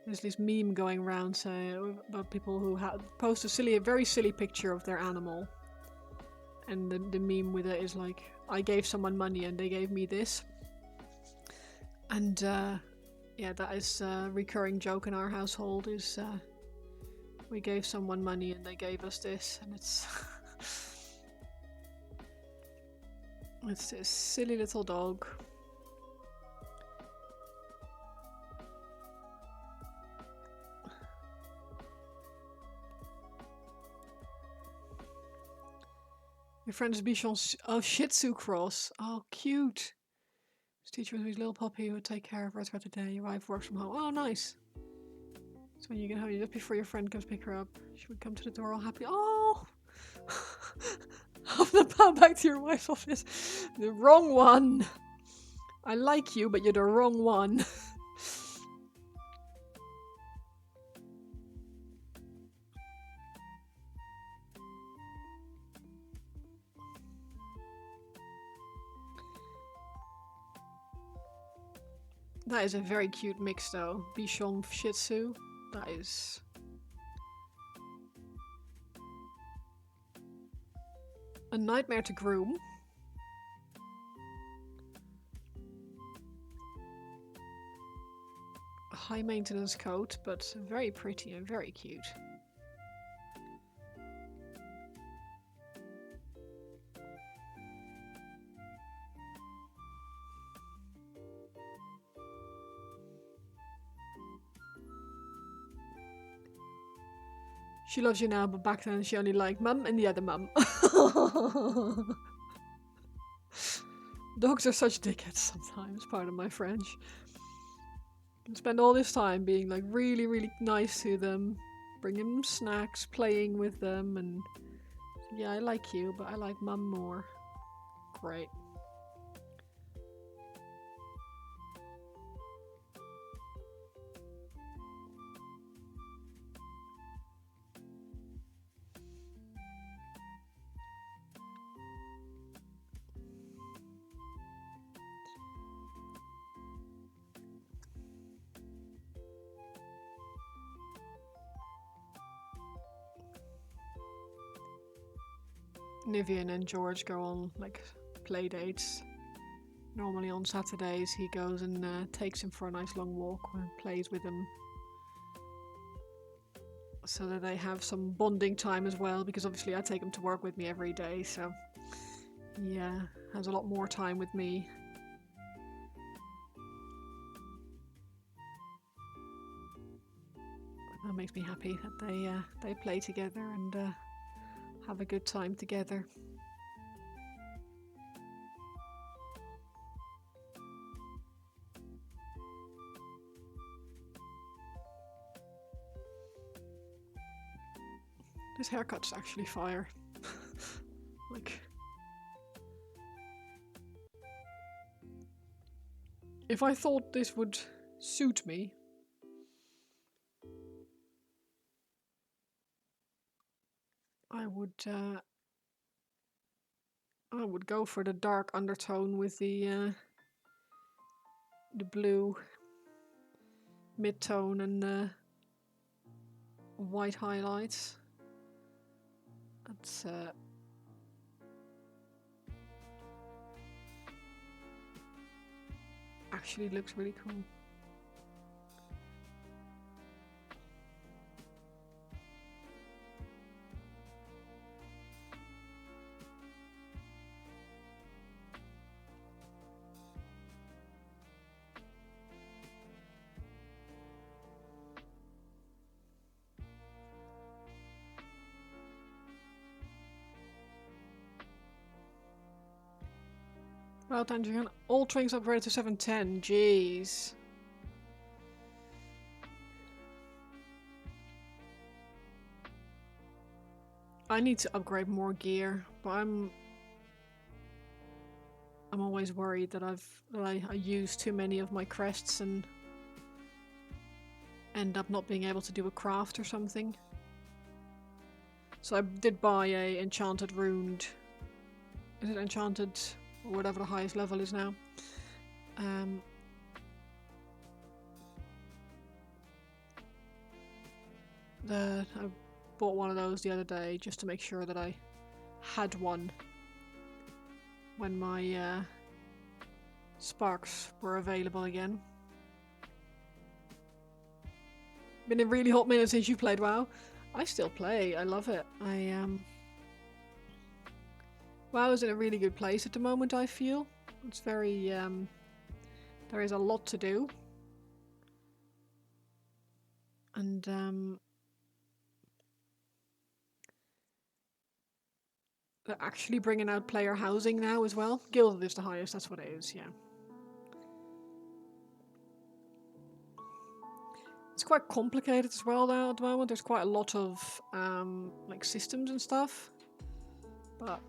There's this meme going around about people who post a very silly picture of their animal. And the meme with it is like, I gave someone money and they gave me this. And yeah, that is a recurring joke in our household is we gave someone money and they gave us this. And it's it's this silly little dog. Your friend's Bichon's Shih Tzu cross. Oh, cute. His teacher was his little puppy who would take care of her throughout the day. Your wife works from home. Oh, nice. So when you get home, just before your friend comes pick her up, she would come to the door all happy. Oh! I'm gonna pound back to your wife's office. The wrong one. I like you, but you're the wrong one. That is a very cute mix though. Bichon Shih Tzu. That is... a nightmare to groom. A high maintenance coat, but very pretty and very cute. She loves you now, but back then she only liked mum and the other mum. Dogs are such dickheads sometimes, pardon my French. Spend all this time being like really, really nice to them, bringing them snacks, playing with them, and yeah, I like you, but I like Mum more. Great. Nivian and George go on like play dates. Normally on Saturdays he goes and takes him for a nice long walk and plays with him. So that they have some bonding time as well, because obviously I take him to work with me every day, so yeah, has a lot more time with me. That makes me happy that they play together and have a good time together. This haircut's actually fire. Like, if I thought this would suit me, I would go for the dark undertone with the blue mid-tone and the white highlights. That's actually looks really cool. Well, Tangerine, all trains upgraded to 710. Jeez. I need to upgrade more gear, but I'm always worried that I use too many of my crests and end up not being able to do a craft or something. So I did buy a enchanted runed. Is it enchanted? Or whatever the highest level is now. I bought one of those the other day just to make sure that I had one when my sparks were available again. Been a really hot minute since you played WoW. I still play. I love it. WoW is in a really good place at the moment, I feel. It's very, there is a lot to do. And, they're actually bringing out player housing now as well. Gilded is the highest, that's what it is, yeah. It's quite complicated as well now at the moment. There's quite a lot of, like, systems and stuff. But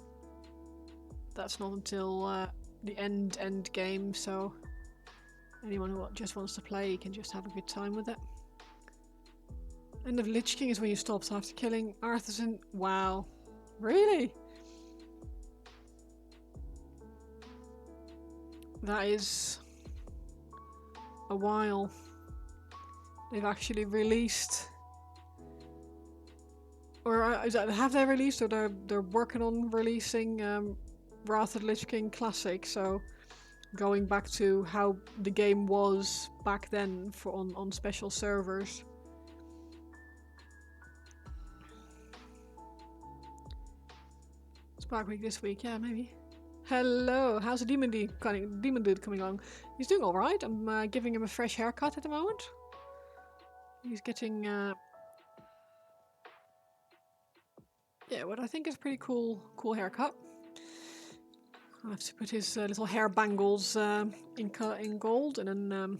that's not until the end game, so anyone who just wants to play can just have a good time with it. End of Lich King is when you stop after killing Artisan. Wow. Really? That is a while. They've actually released, or have they released, or they're working on releasing Wrath of the Lich King Classic, so going back to how the game was back then on special servers. Spark Week this week, yeah, maybe. Hello, how's the Demon Dude coming along? He's doing alright. I'm giving him a fresh haircut at the moment. He's getting yeah, what I think is a pretty cool haircut. I have to put his little hair bangles in gold, and then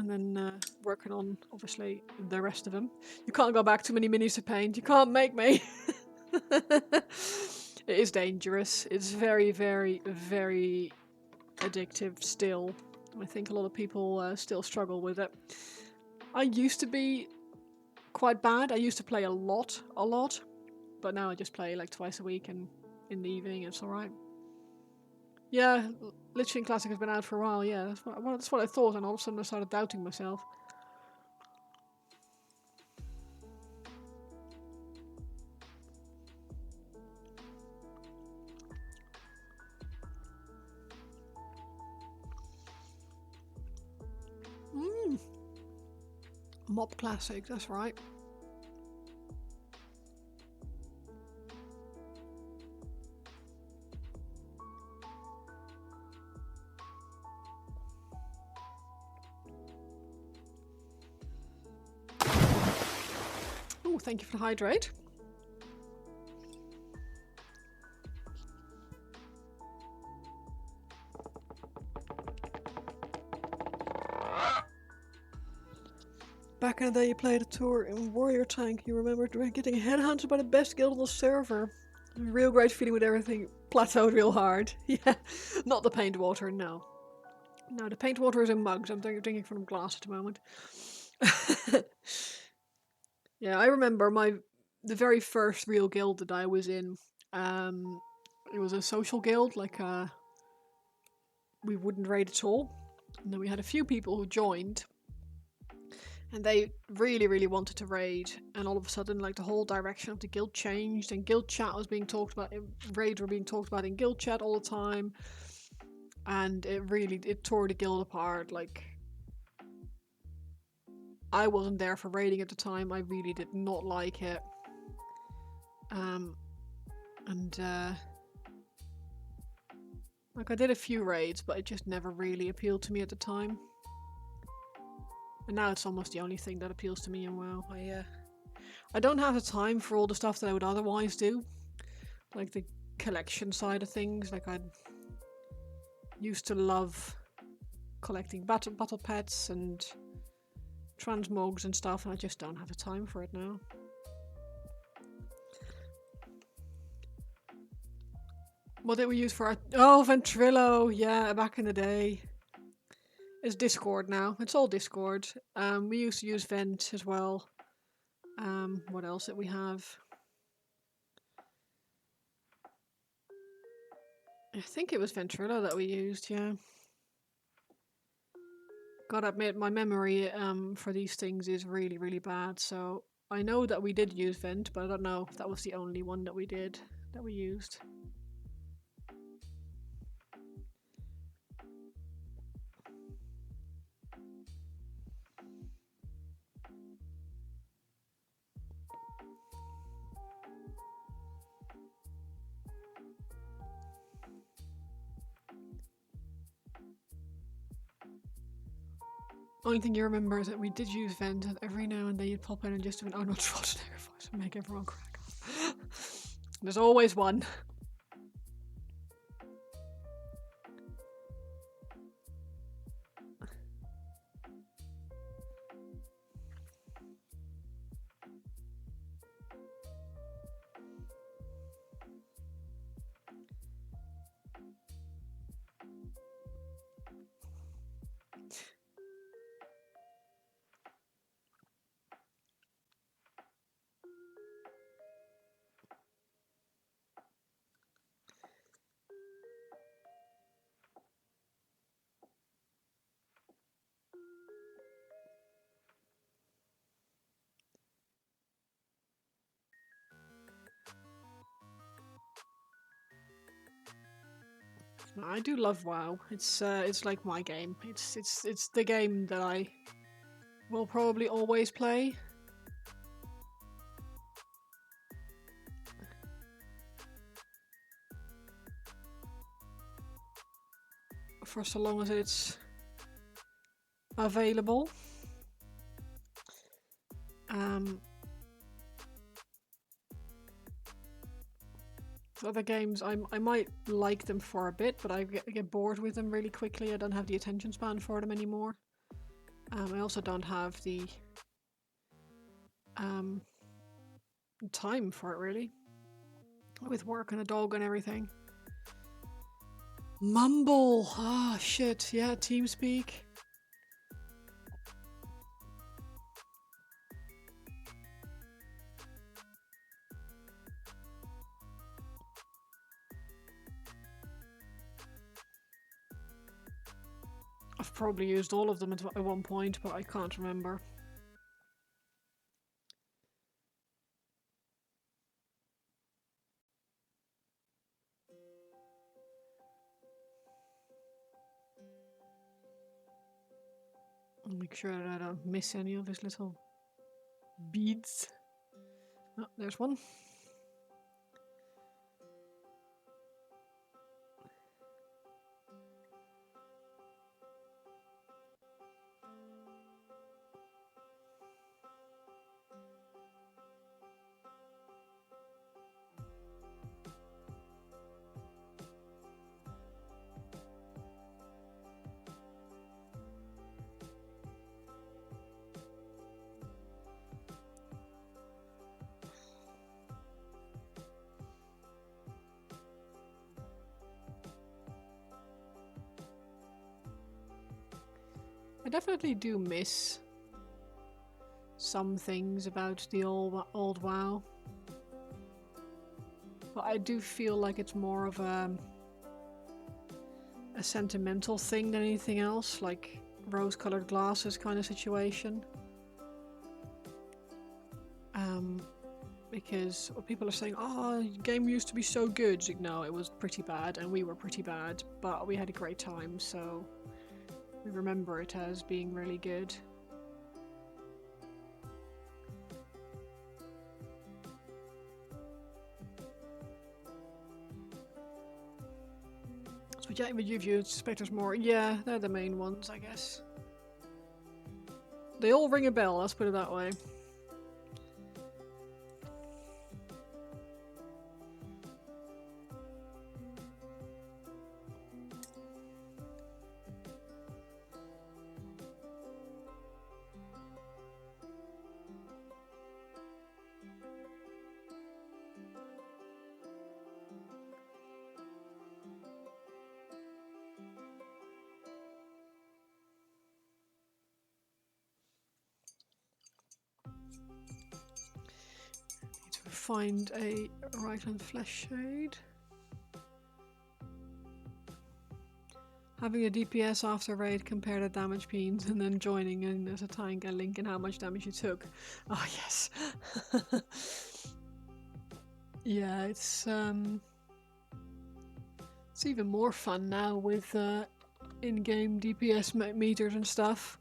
And then working on, obviously, the rest of them. You can't go back too many minis to paint. You can't make me. It is dangerous. It's very, very, very addictive still. I think a lot of people still struggle with it. I used to be quite bad. I used to play a lot. But now I just play like twice a week and in the evening. It's alright. Yeah, Lich Classic has been out for a while, yeah. That's what I thought, and all of a sudden I started doubting myself. Mob Classic, that's right. Oh, thank you for the hydrate. Back in the day you played a tour in Warrior Tank, you remember getting headhunted by the best guild on the server. Real great feeling with everything plateaued real hard. Yeah, not the paint water, no. No, the paint water is in mugs. I'm drinking from glass at the moment. Yeah, I remember the very first real guild that I was in. It was a social guild, like we wouldn't raid at all. And then we had a few people who joined. And they really, really wanted to raid, and all of a sudden, like, the whole direction of the guild changed, and guild chat was being talked about, raids were being talked about in guild chat all the time, and it tore the guild apart. Like, I wasn't there for raiding at the time, I really did not like it. Like, I did a few raids, but it just never really appealed to me at the time. And now it's almost the only thing that appeals to me in WoW. I don't have the time for all the stuff that I would otherwise do. Like the collection side of things. Like, I used to love collecting battle pets and transmogs and stuff, and I just don't have the time for it now. What did we use for our... Oh, Ventrilo! Yeah, back in the day. It's Discord now. It's all Discord. We used to use Vent as well. What else did we have? I think it was Ventrilo that we used, yeah. Gotta admit, my memory for these things is really, really bad, so I know that we did use Vent, but I don't know if that was the only one that we used. Only thing you remember is that we did use Vent, and every now and then you'd pop in and just do an Arnold Schwarzenegger voice and make everyone crack up. There's always one. I do love WoW. It's like my game. It's the game that I will probably always play. For so long as it's available. Other games, I might like them for a bit, but I get bored with them really quickly. I don't have the attention span for them anymore. I also don't have the time for it really, with work and a dog and everything. Mumble! Ah, shit. Yeah, TeamSpeak. I've probably used all of them at one point, but I can't remember. I'll make sure that I don't miss any of his little beads. Oh, there's one. I definitely do miss some things about the old WoW, but I do feel like it's more of a sentimental thing than anything else, like rose-colored glasses kind of situation. Because people are saying, oh, the game used to be so good. Like, no, it was pretty bad, and we were pretty bad, but we had a great time, so we remember it as being really good. So yeah, would you view Spectres more? Yeah, they're the main ones, I guess. They all ring a bell, let's put it that way. Find a right-hand flesh shade. Having a DPS after raid, compare the damage beans, and then joining in as a tank and link in how much damage you took. Oh yes. Yeah, it's even more fun now with in-game DPS meters and stuff.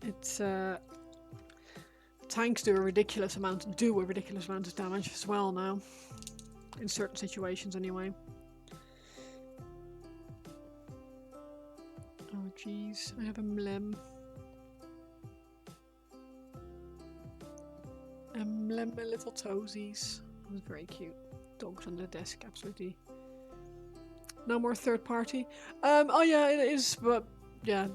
It's tanks do a ridiculous amount of damage as well now, in certain situations anyway. Oh jeez, I have a mlem. My little toesies. That was very cute. Dogs on the desk, absolutely. No more third party. Oh yeah, it is, but yeah.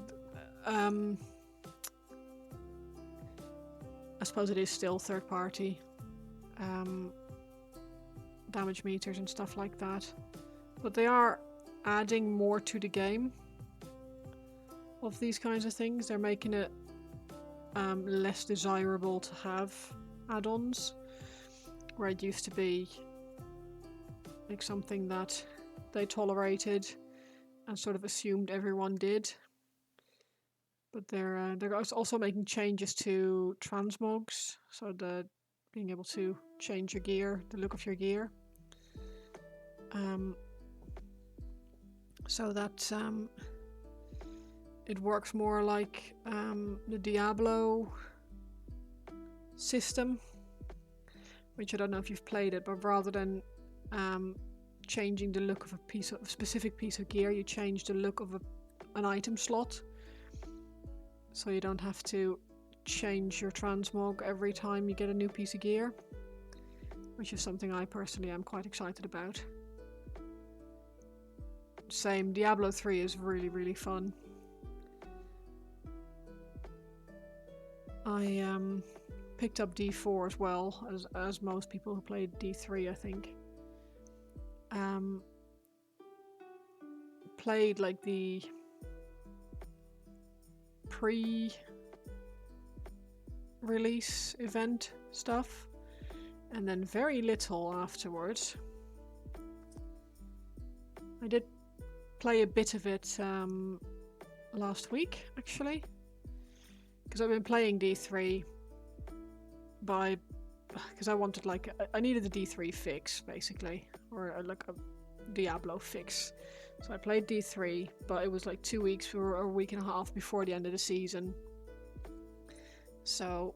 I suppose it is still third party. Damage meters and stuff like that. But they are adding more to the game of these kinds of things. They're making it less desirable to have add-ons, where it used to be like something that they tolerated and sort of assumed everyone did. But they're also making changes to transmogs, so the being able to change your gear, the look of your gear, so that it works more like the Diablo system, which I don't know if you've played it, but rather than changing the look of a specific piece of gear, you change the look of an item slot. So you don't have to change your transmog every time you get a new piece of gear, which is something I personally am quite excited about. Same, Diablo 3 is really, really fun. I picked up D4 as well, as most people who played D3, I think. Played like the pre-release event stuff, and then very little afterwards. I did play a bit of it last week, actually, because I've been playing D3 because I wanted I needed the D3 fix basically, or like a Diablo fix. So I played D3, but it was like 2 weeks or a week and a half before the end of the season. So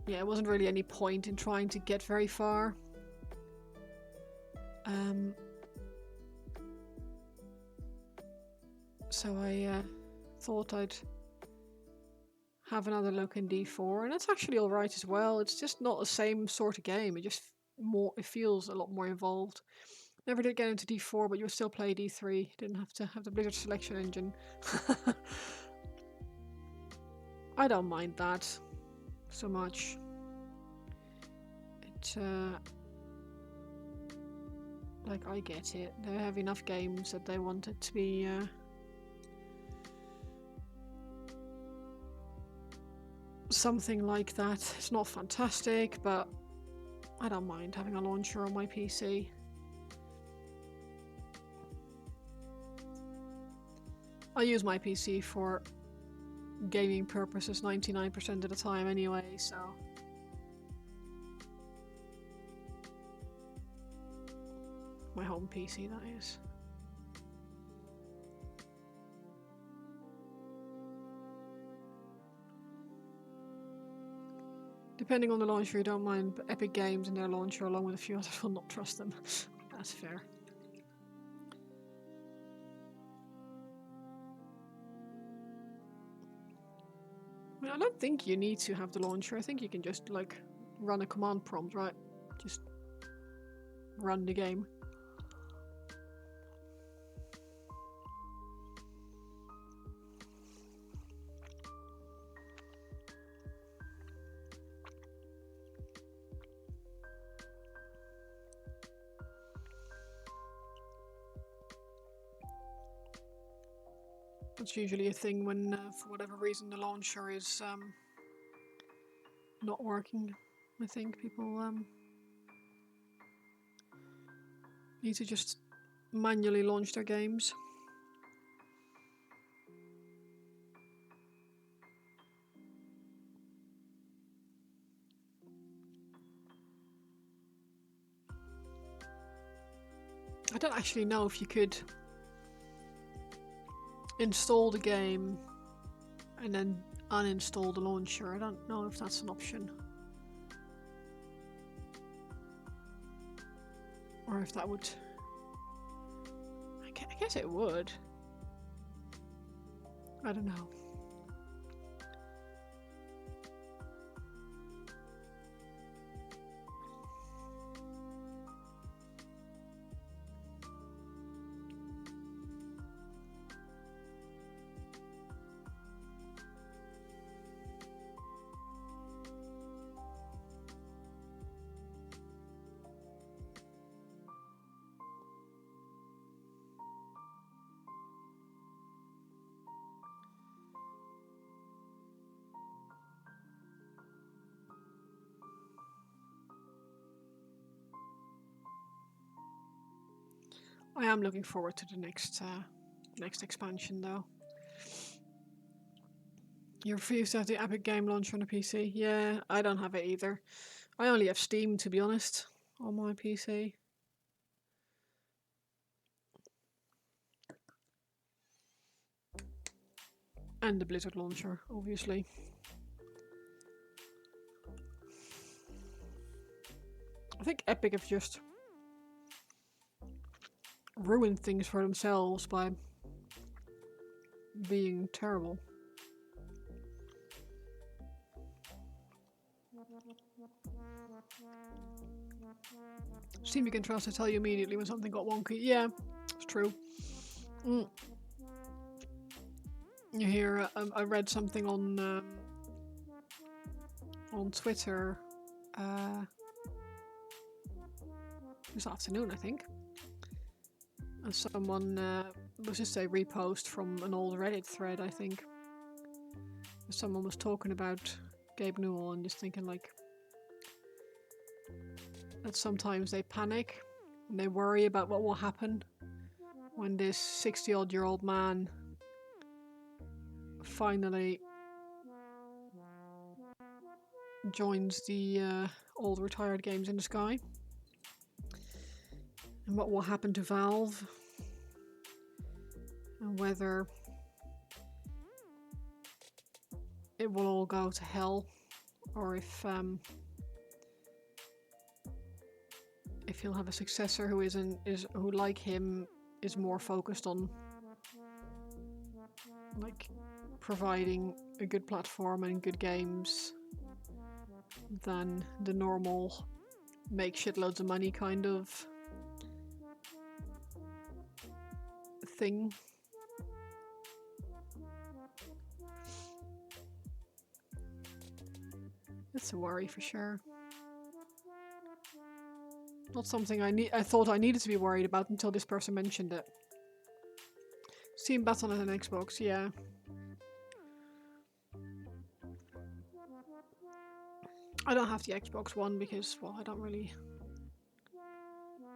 yeah, it wasn't really any point in trying to get very far. So I thought I'd have another look in D4, and it's actually alright as well. It's just not the same sort of game. It feels a lot more involved. Never did get into D4, but you would still play D3. Didn't have to have the Blizzard selection engine. I don't mind that so much. I get it. They have enough games that they want it to be something like that. It's not fantastic, but I don't mind having a launcher on my PC. I use my PC for gaming purposes 99% of the time anyway, so... My home PC, that is. Depending on the launcher, you don't mind, but Epic Games and their launcher, along with a few others, will not trust them. That's fair. I mean, I don't think you need to have the launcher. I think you can just, run a command prompt, right? Just run the game. That's usually a thing when, for whatever reason, the launcher is not working. I think people need to just manually launch their games. I don't actually know if you could install the game and then uninstall the launcher. I don't know if that's an option. Or if that would... I guess it would. I don't know. I am looking forward to the next expansion, though. You refuse to have the Epic Game Launcher on a PC? Yeah, I don't have it either. I only have Steam, to be honest, on my PC. And the Blizzard launcher, obviously. I think Epic have just ruined things for themselves by being terrible. Steam you can trust to tell you immediately when something got wonky. Yeah, it's true. You hear, I read something on on Twitter this afternoon, I think. And someone was just a repost from an old Reddit thread, I think. Someone was talking about Gabe Newell and just thinking like that sometimes they panic and they worry about what will happen when this 60-odd-year-old man finally joins the old retired games in the sky, and what will happen to Valve, and whether it will all go to hell, or if he'll have a successor who who like him is more focused on like providing a good platform and good games than the normal make shitloads of money kind of thing. It's a worry for sure. Not something I thought I needed to be worried about until this person mentioned it. Steam Battle on an Xbox, yeah. I don't have the Xbox One because, well, I don't really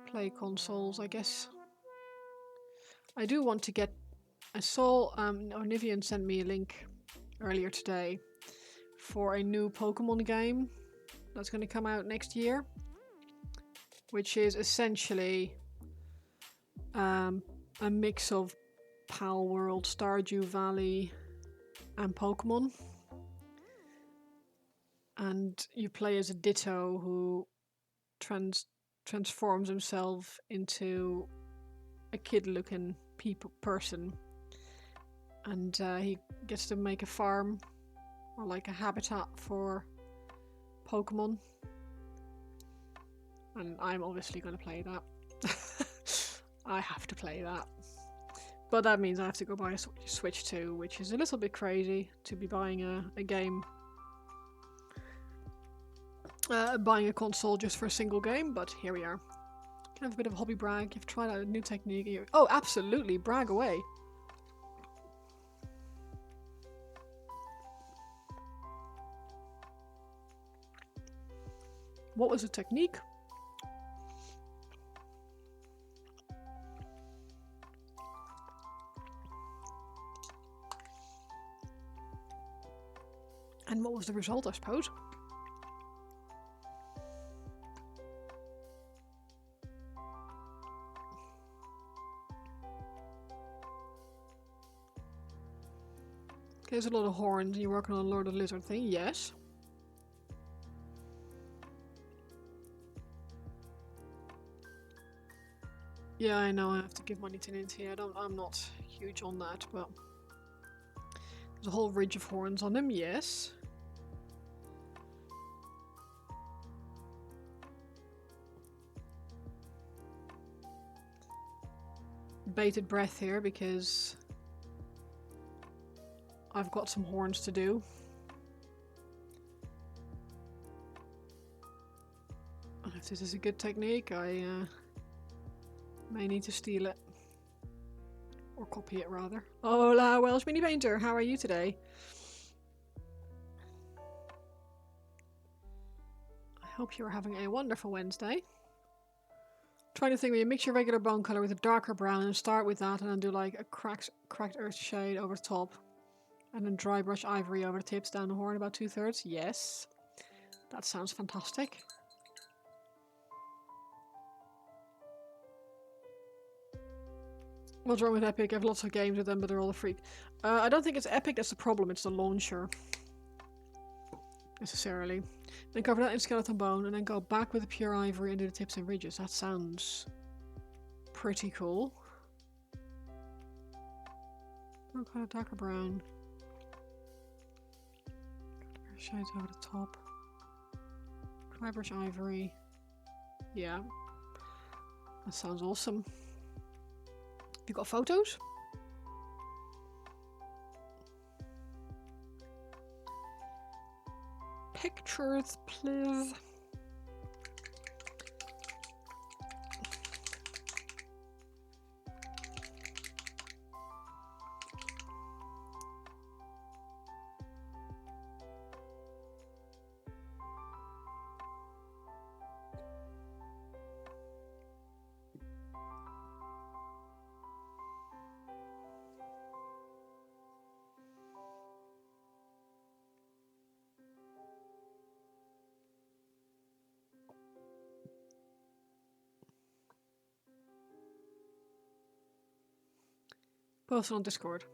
play consoles, I guess. I do want to get... I saw Nivian sent me a link earlier today for a new Pokemon game that's going to come out next year, which is essentially a mix of Pal World, Stardew Valley, and Pokemon. And you play as a Ditto who transforms himself into a kid-looking person, and he gets to make a farm or like a habitat for Pokemon. And I'm obviously going to play that. I have to play that. But that means I have to go buy a Switch 2, which is a little bit crazy to be buying a game. Buying a console just for a single game, but here we are. Can have a bit of a hobby brag. You've tried out a new technique. Oh, absolutely, brag away. What was the technique? And what was the result, I suppose? There's a lot of horns and you're working on a Lord of the Lizard thing, yes. Yeah, I know I have to give money to Ninty. I'm not huge on that, but there's a whole ridge of horns on him, yes. Bated breath here because I've got some horns to do. If this is a good technique, I may need to steal it. Or copy it, rather. Hola, Welsh Mini Painter, how are you today? I hope you're having a wonderful Wednesday. Trying to think where you mix your regular bone colour with a darker brown and start with that and then do like a cracked earth shade over the top. And then dry brush ivory over the tips down the horn about 2/3. Yes. That sounds fantastic. What's wrong with Epic? I have lots of games with them, but they're all a freak. I don't think it's Epic that's the problem, it's the launcher. Necessarily. Then cover that in skeleton bone and then go back with the pure ivory and do the tips and ridges. That sounds pretty cool. Oh, kind of darker brown. Shades over the top. Dry brush ivory. Yeah. That sounds awesome. You got photos? pictures, please. Post on Discord.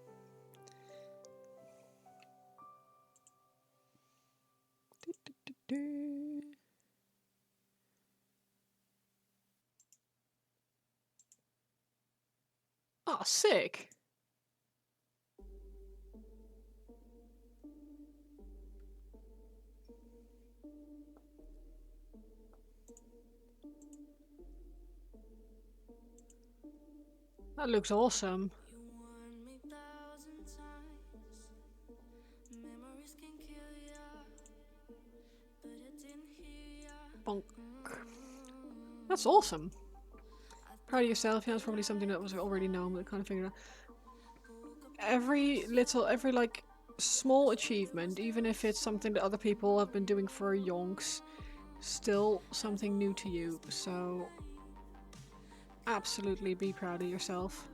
Oh, sick. That looks awesome. Bonk. That's awesome. Proud of yourself. Yeah, that's probably something that was already known, but I kind of figured out. Every like small achievement, even if it's something that other people have been doing for yonks, still something new to you. So absolutely be proud of yourself.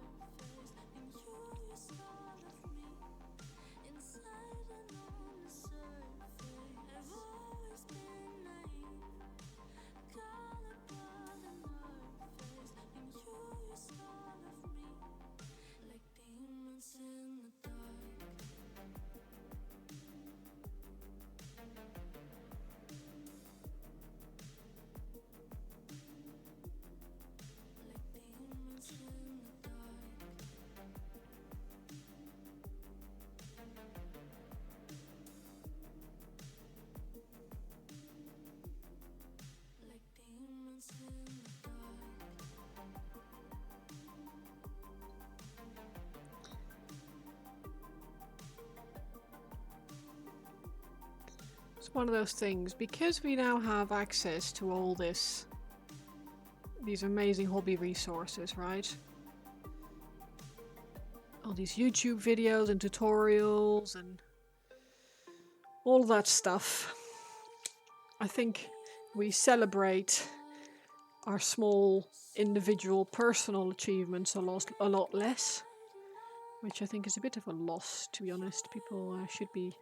It's one of those things, because we now have access to all these amazing hobby resources, right? All these YouTube videos and tutorials and all that stuff. I think we celebrate our small individual personal achievements a lot less, which I think is a bit of a loss, to be honest. People should be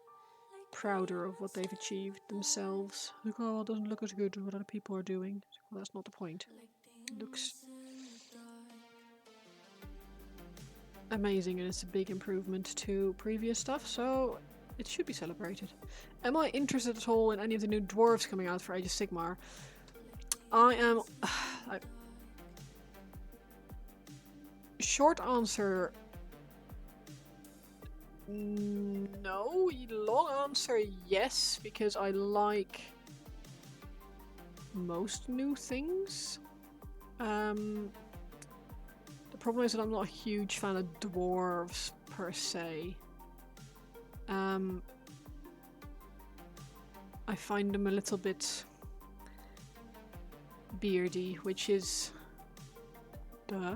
prouder of what they've achieved themselves. Like, oh, it doesn't look as good as what other people are doing. Well, that's not the point. It looks amazing and it's a big improvement to previous stuff, so it should be celebrated. Am I interested at all in any of the new dwarves coming out for Age of Sigmar? I am... short answer... no. Long answer, yes, because I like most new things. The problem is that I'm not a huge fan of dwarves per se. I find them a little bit beardy, which is duh.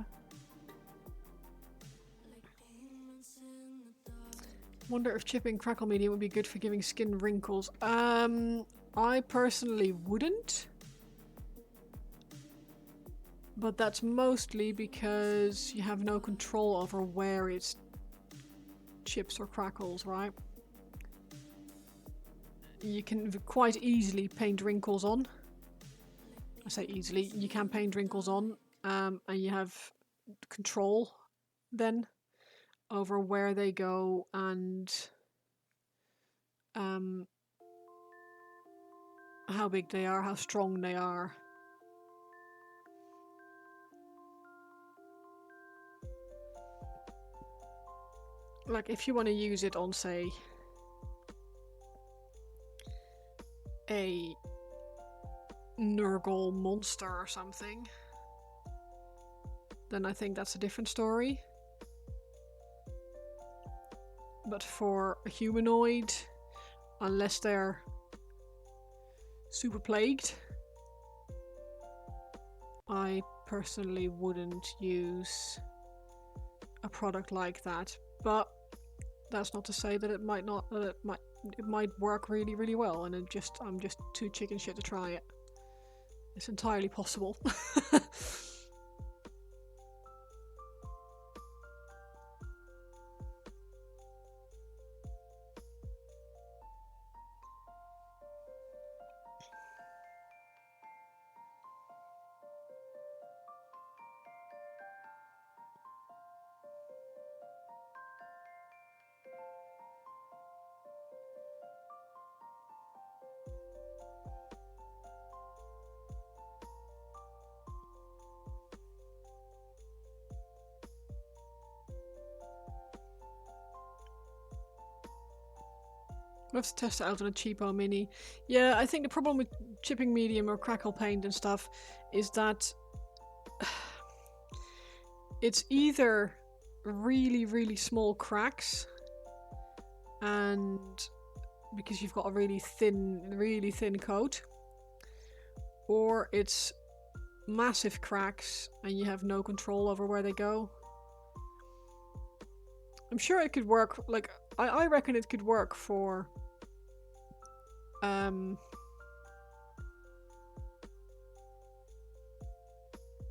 Wonder if chipping crackle medium would be good for giving skin wrinkles. I personally wouldn't. But that's mostly because you have no control over where it chips or crackles, right? You can quite easily paint wrinkles on. I say easily, you can paint wrinkles on, and you have control then over where they go and how big they are, how strong they are. Like if you want to use it on, say, a Nurgle monster or something, then I think that's a different story. But for a humanoid, unless they're super plagued, I personally wouldn't use a product like that. But that's not to say that it might not. That it might work really, really well, and I'm just too chicken shit to try it. It's entirely possible. We'll have to test it out on a cheapo mini. Yeah, I think the problem with chipping medium or crackle paint and stuff is that it's either really, really small cracks, and because you've got a really thin coat, or it's massive cracks and you have no control over where they go. I'm sure it could work, like, I reckon it could work for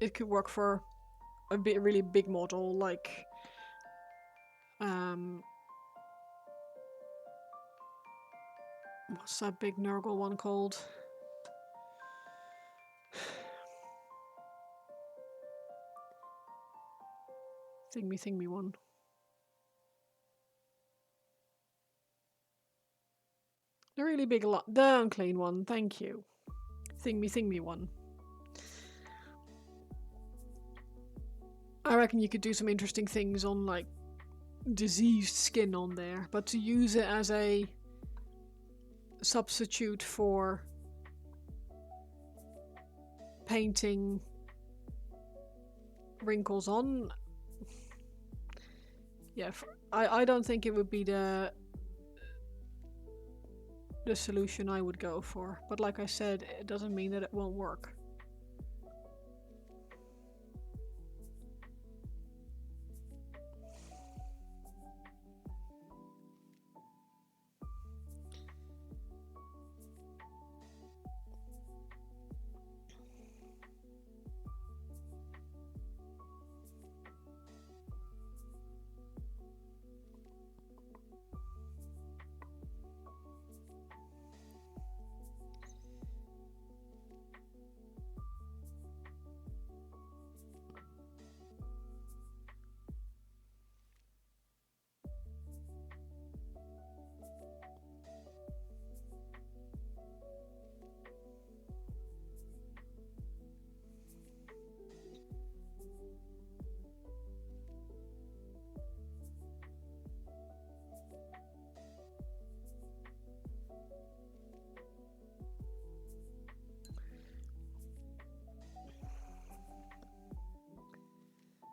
it could work for a really big model, like what's that big Nurgle one called? Thingy one. The really big the unclean one, thank you. Thingy one. I reckon you could do some interesting things on, like, diseased skin on there, but to use it as a substitute for painting wrinkles on, yeah, I don't think it would be the solution I would go for. But like I said, it doesn't mean that it won't work.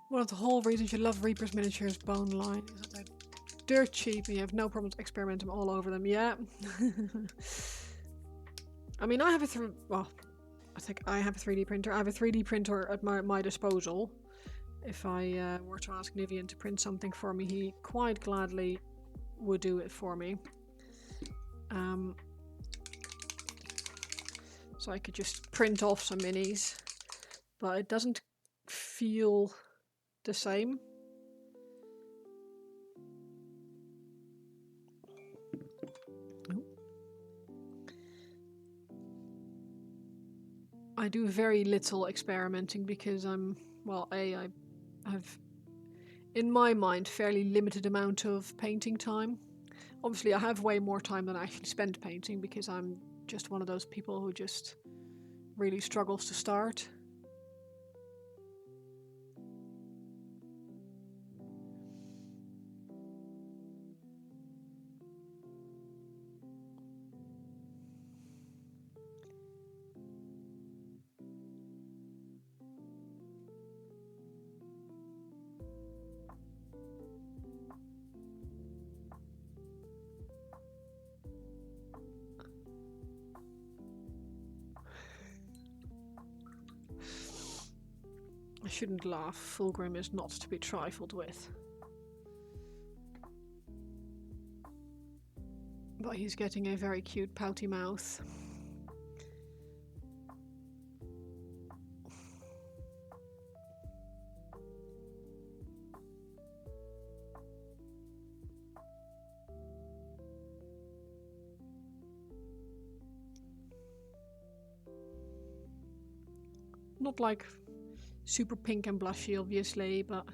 One of the whole reasons you love Reaper's miniatures bone line is that they're dirt cheap and you have no problems experimenting all over them. Yeah. I mean, I think I have a 3D printer. I have a 3D printer at my disposal. If I were to ask Nivian to print something for me, he quite gladly would do it for me. So I could just print off some minis, but it doesn't feel the same. I do very little experimenting because I have, in my mind, fairly limited amount of painting time. Obviously, I have way more time than I actually spend painting because I'm just one of those people who just really struggles to start. I shouldn't laugh. Fulgrim is not to be trifled with. But he's getting a very cute pouty mouth. Not like super pink and blushy, obviously, but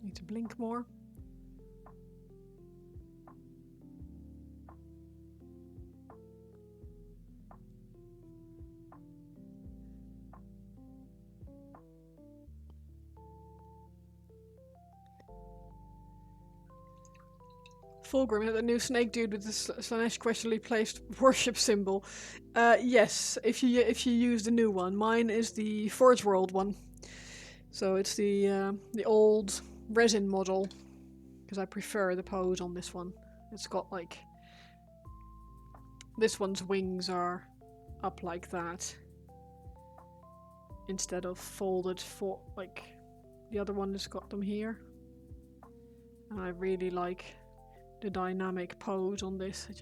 need to blink more. Fulgrim, the new snake dude with the Slanesh questionably placed worship symbol. Yes, if you use the new one. Mine is the Forge World one. So it's the old resin model, because I prefer the pose on this one. It's got like, this one's wings are up like that instead of folded for like the other one has got them here. And I really like the dynamic pose on this. It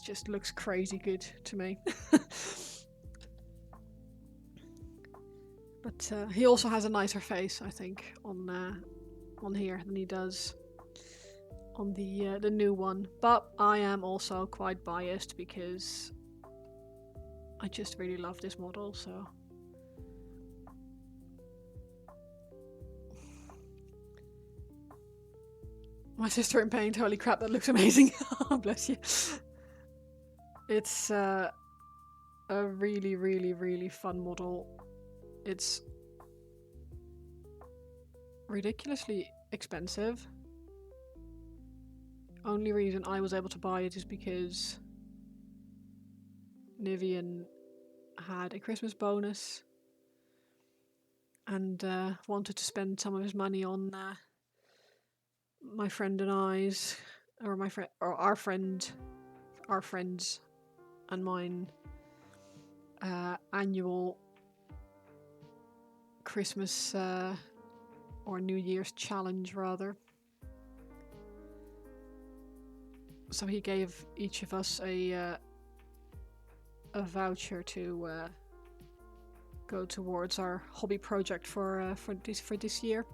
just looks crazy good to me. But he also has a nicer face, I think, on here than he does on the new one. But I am also quite biased because I just really love this model, so. My sister in paint, holy crap, that looks amazing. Oh, bless you. It's a really, really, really fun model. It's ridiculously expensive. Only reason I was able to buy it is because Nivian had a Christmas bonus and wanted to spend some of his money on my friend and I's, or my friend, or our friends and mine annual Christmas or New Year's challenge, rather. So he gave each of us a voucher to go towards our hobby project for this year.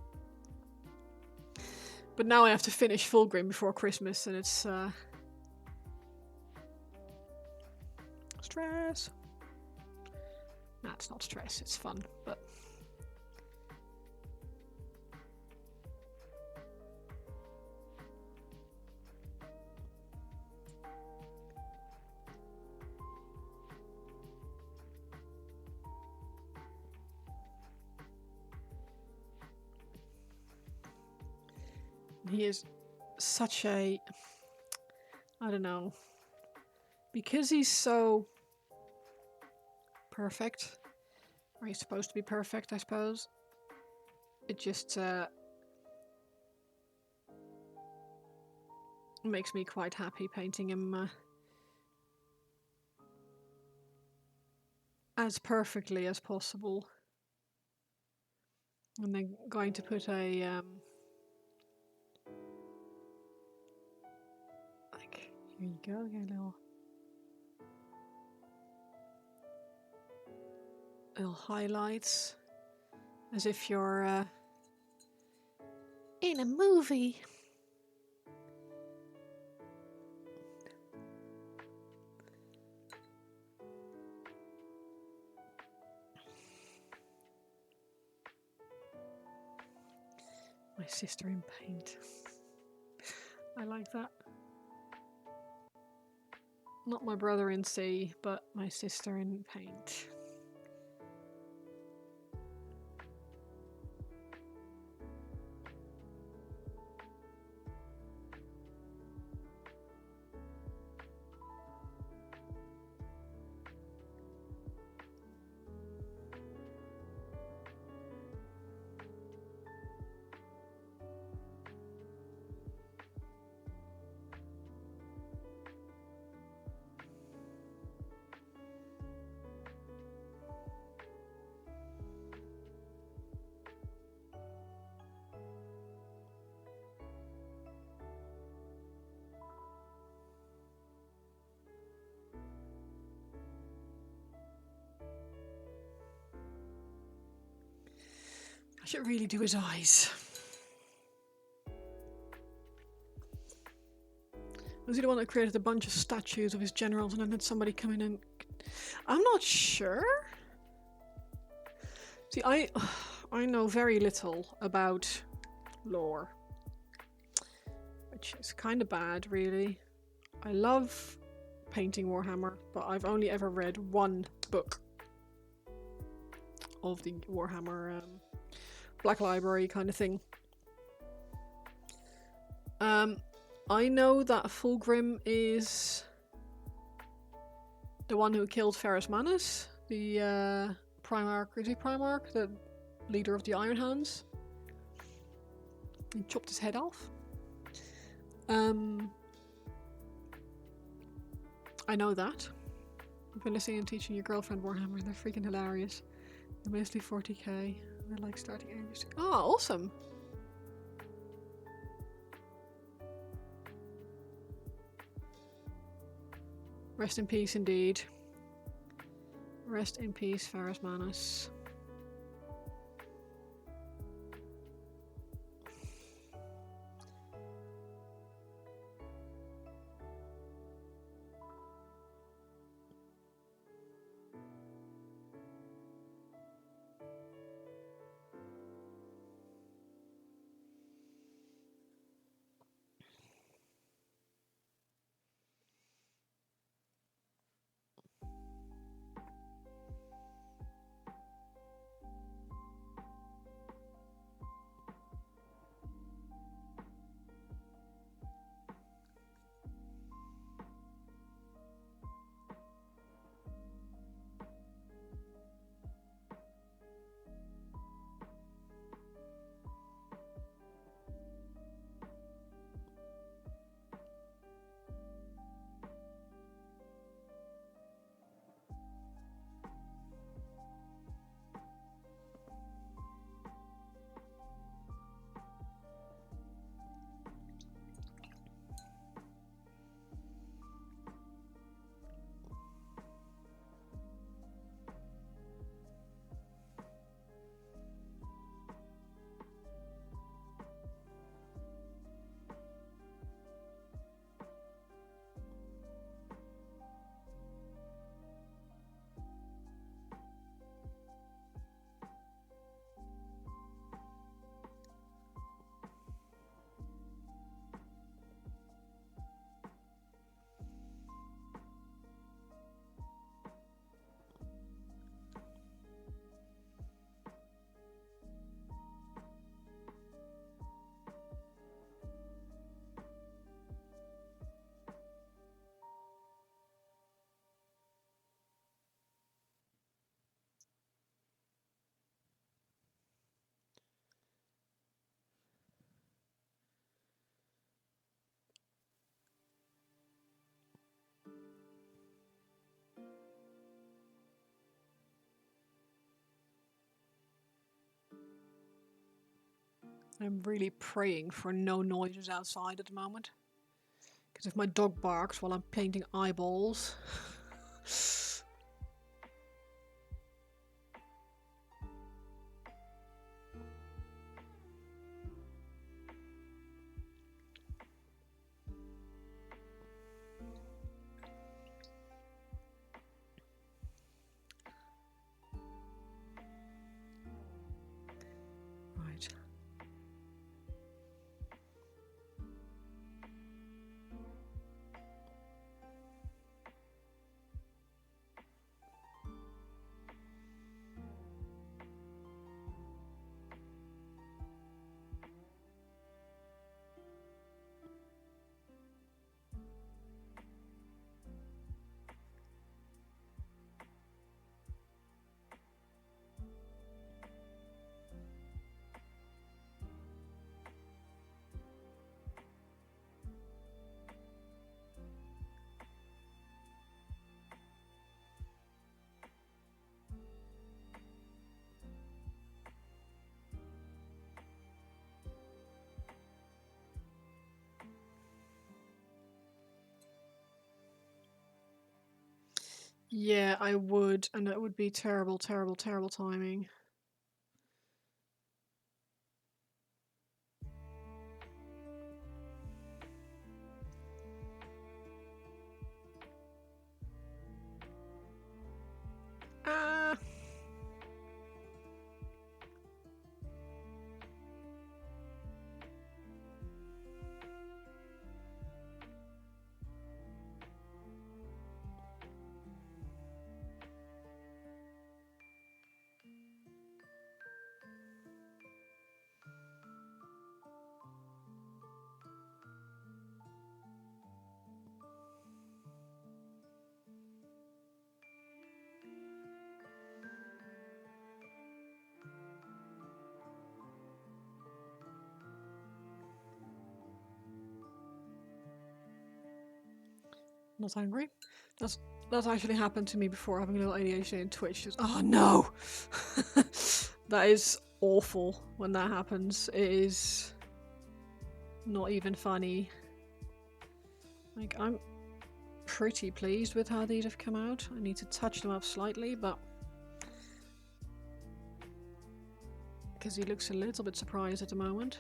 But now I have to finish Fulgrim before Christmas, and it's stress. Nah, it's not stress, it's fun, but he is such a, I don't know, because he's so perfect, or he's supposed to be perfect, I suppose. It just makes me quite happy painting him as perfectly as possible. And then going to put a like, here you go, get a little highlights, as if you're in a movie. My sister in paint. I like that. Not my brother in C, but my sister in paint. I should really do his eyes. Was he the one that created a bunch of statues of his generals and then had somebody come in and... I'm not sure. See, I know very little about lore. Which is kind of bad, really. I love painting Warhammer, but I've only ever read one book of the Warhammer Black Library kind of thing. I know that Fulgrim is the one who killed Ferrus Manus, the Primarch. Is he Primarch? The leader of the Iron Hands? He chopped his head off. I know that. I've been listening and teaching your girlfriend Warhammer. They're freaking hilarious. They're mostly 40k. They're like starting ages. Oh, awesome! Rest in peace, indeed. Rest in peace, Ferrus Manus. I'm really praying for no noises outside at the moment. Because if my dog barks while I'm painting eyeballs... Right. Yeah, I would, and that would be terrible, terrible, terrible timing. not angry. That's actually happened to me before, having a little ADHD and Twitch. Just, oh no! That is awful when that happens. It is not even funny. Like, I'm pretty pleased with how these have come out. I need to touch them up slightly, but because he looks a little bit surprised at the moment.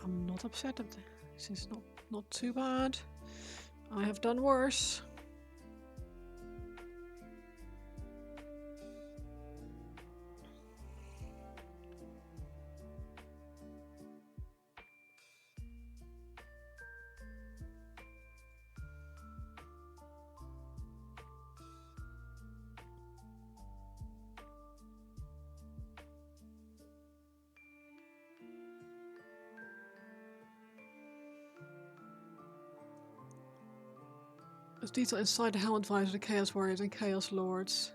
I'm not upset at this. Is not too bad. I have done worse. There's detail inside the Helm Advisor, the Chaos Warriors and Chaos Lords.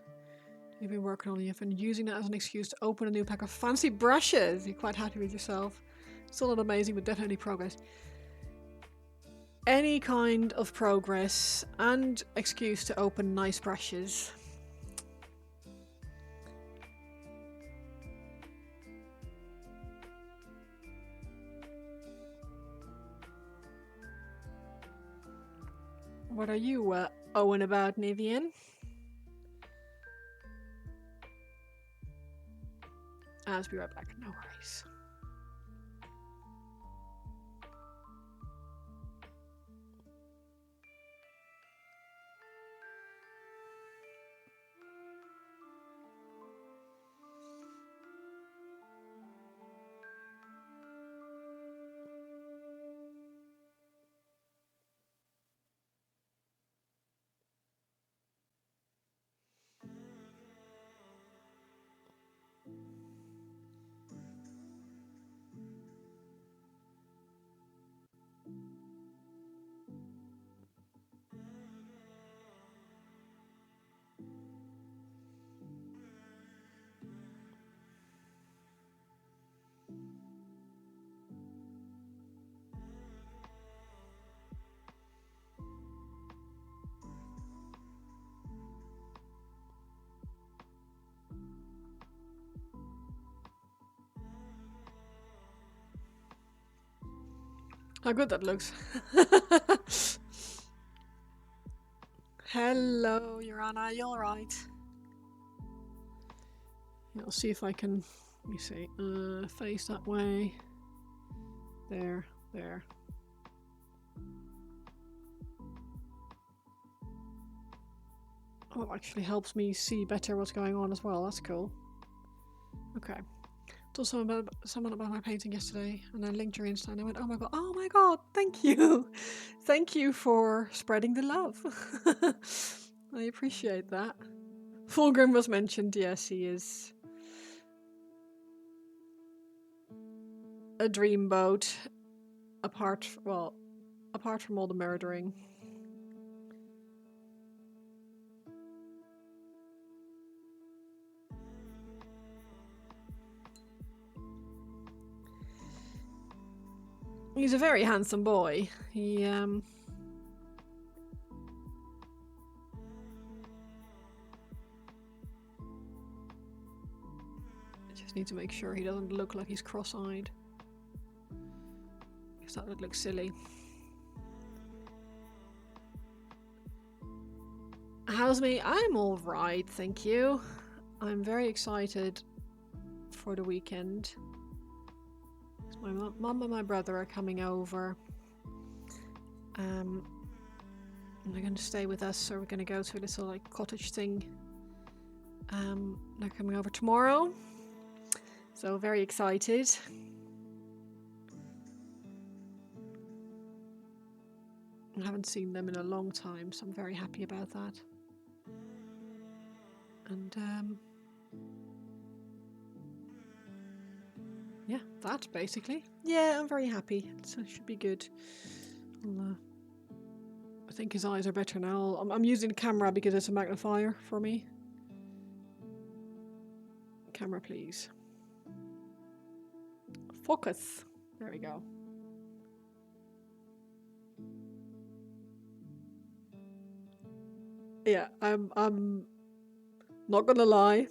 You've been working on. You've been using that as an excuse to open a new pack of fancy brushes. You're quite happy with yourself. Still not amazing, but definitely progress. Any kind of progress and excuse to open nice brushes. What are you owing about, Nivian? I'll be right back, no worries. How good that looks. Hello, Urana, you alright? Yeah, I'll see if I can, let me see, face that way. There. Oh, it actually helps me see better what's going on as well, that's cool. Okay. Told someone about my painting yesterday, and I linked your Insta, and I went, oh my god, thank you! Thank you for spreading the love. I appreciate that. Fulgrim was mentioned, yes, he is a dreamboat, apart from all the murdering. He's a very handsome boy. He just need to make sure he doesn't look like he's cross-eyed, because that would look silly. How's me? I'm alright, thank you. I'm very excited for the weekend. My mum and my brother are coming over. They're going to stay with us, so we're going to go to a little like cottage thing. They're coming over tomorrow, So very excited. I haven't seen them in a long time, so I'm very happy about that. And yeah, that basically. Yeah, I'm very happy. So it should be good. I think his eyes are better now. I'm using the camera because it's a magnifier for me. Camera, please. Focus. There we go. Yeah, I'm not gonna lie.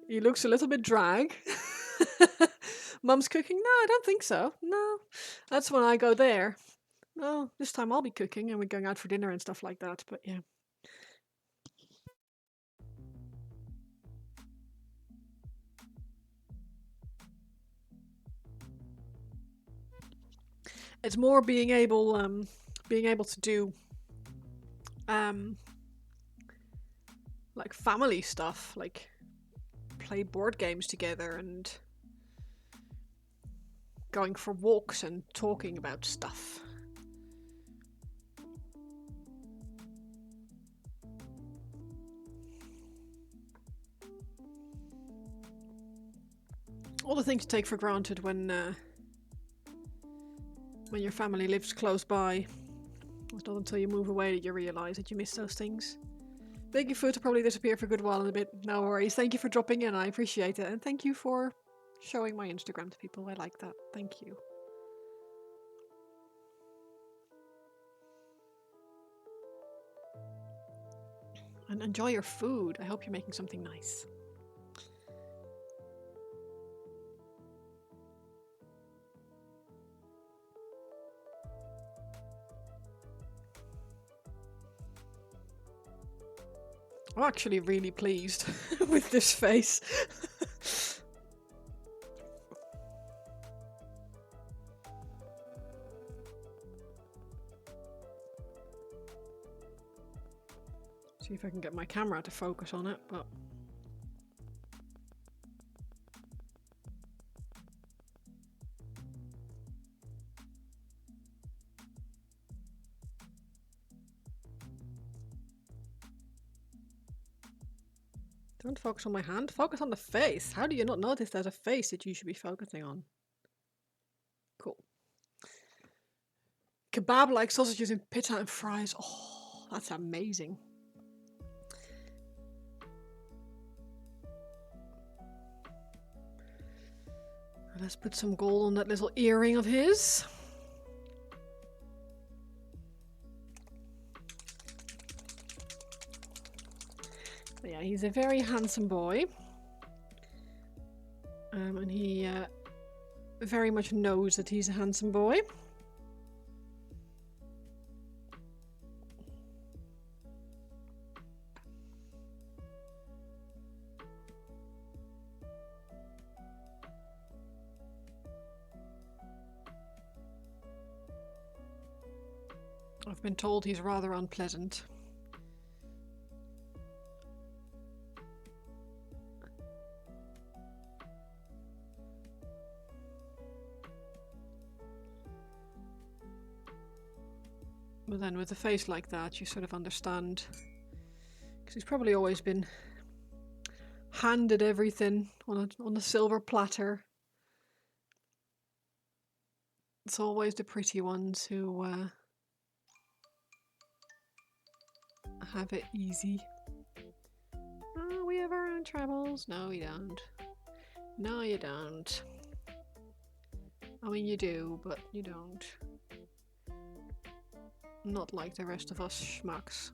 He looks a little bit drag. Mum's cooking? No, I don't think so. No. That's when I go there. No, this time I'll be cooking and we're going out for dinner and stuff like that, but yeah. It's more being able to do like family stuff, like play board games together and going for walks and talking about stuff. All the things to take for granted when your family lives close by. It's not until you move away that you realise that you miss those things. Baking food will probably disappear for a good while in a bit. No worries. Thank you for dropping in. I appreciate it. And thank you for showing my Instagram to people. I like that. Thank you. And enjoy your food. I hope you're making something nice. I'm actually really pleased with this face. See if I can get my camera to focus on it, but don't focus on my hand, focus on the face. How do you not notice there's a face that you should be focusing on? Cool. Kebab like sausages in pita and fries. Oh, that's amazing. Let's put some gold on that little earring of his. But yeah, he's a very handsome boy. And he very much knows that he's a handsome boy. I've been told he's rather unpleasant. But then with a face like that, you sort of understand. Because he's probably always been handed everything on a silver platter. It's always the pretty ones who have it easy. Oh, we have our own troubles. No, we don't. No, you don't. I mean, you do, but you don't. Not like the rest of us schmucks.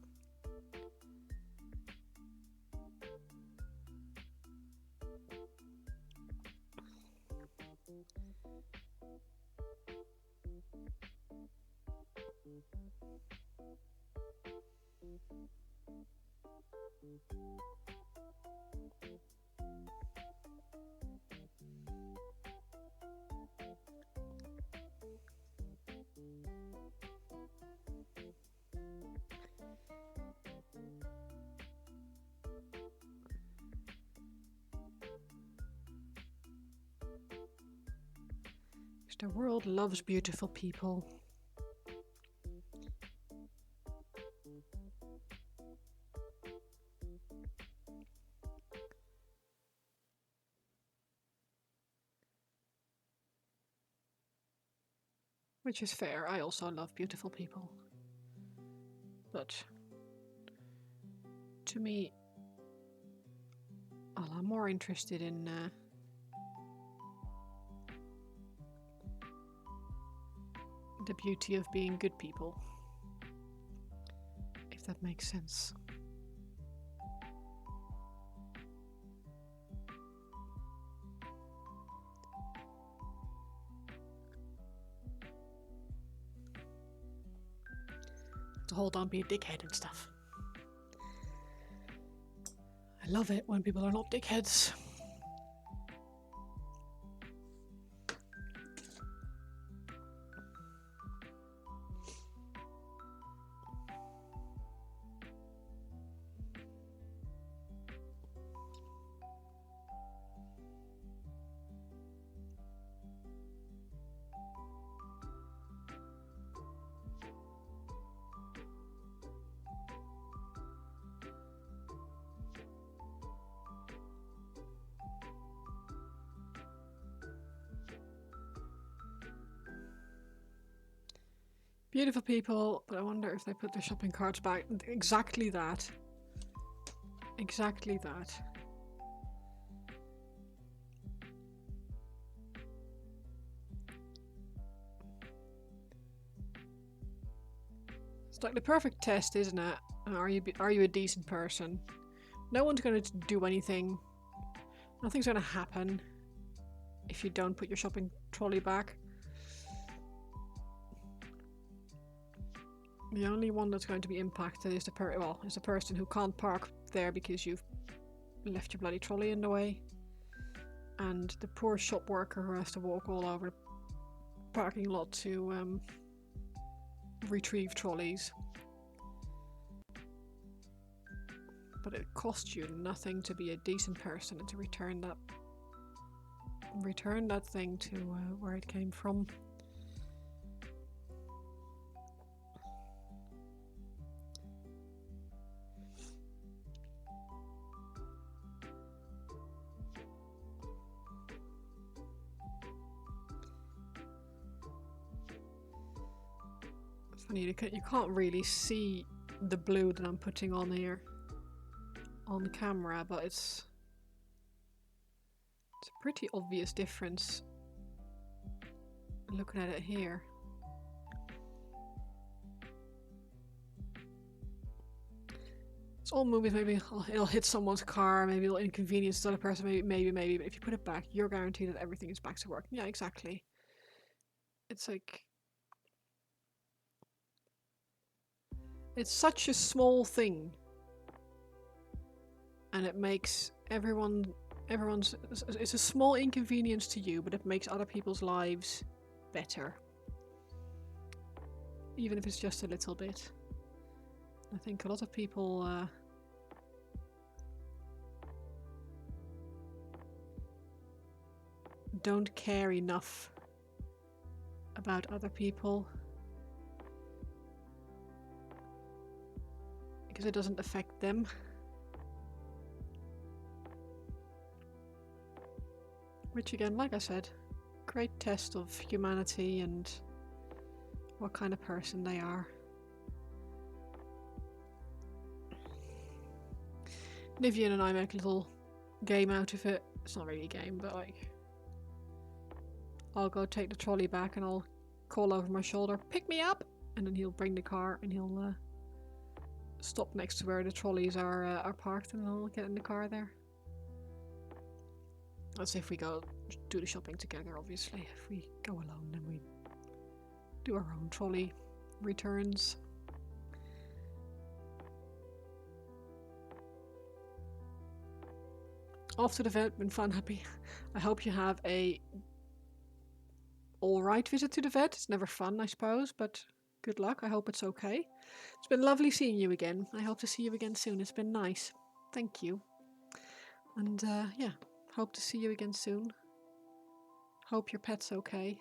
The world loves beautiful people. Which is fair. I also love beautiful people. But to me, well, I'm more interested in the beauty of being good people. If that makes sense. The whole don't be a dickhead and stuff. I love it when people are not dickheads. Beautiful people, but I wonder if they put their shopping carts back. Exactly that. Exactly that. It's like the perfect test, isn't it? Are you a decent person? No one's going to do anything. Nothing's going to happen if you don't put your shopping trolley back. The only one that's going to be impacted is the person who can't park there because you've left your bloody trolley in the way, and the poor shop worker who has to walk all over the parking lot to retrieve trolleys. But it costs you nothing to be a decent person and to return that thing to where it came from. It's funny, you can't really see the blue that I'm putting on here on the camera, but it's a pretty obvious difference looking at it here. It's all movies, maybe it'll hit someone's car, maybe it'll inconvenience another person, maybe, but if you put it back, you're guaranteed that everything is back to work. Yeah, exactly. It's like, it's such a small thing, and it makes everyone's, it's a small inconvenience to you, but it makes other people's lives better. Even if it's just a little bit. I think a lot of people don't care enough about other people because it doesn't affect them. Which again, like I said, great test of humanity and what kind of person they are. Nivian and I make a little game out of it. It's not really a game, but like, I'll go take the trolley back and I'll call over my shoulder, pick me up, and then he'll bring the car and he'll stop next to where the trolleys are parked, and I'll get in the car there. That's if we go do the shopping together, obviously. If we go alone, then we do our own trolley returns. Off to the vet, been fun, happy. I hope you have a alright visit to the vet. It's never fun, I suppose, but good luck. I hope it's okay. It's been lovely seeing you again. I hope to see you again soon. It's been nice. Thank you. And yeah, hope to see you again soon. Hope your pet's okay.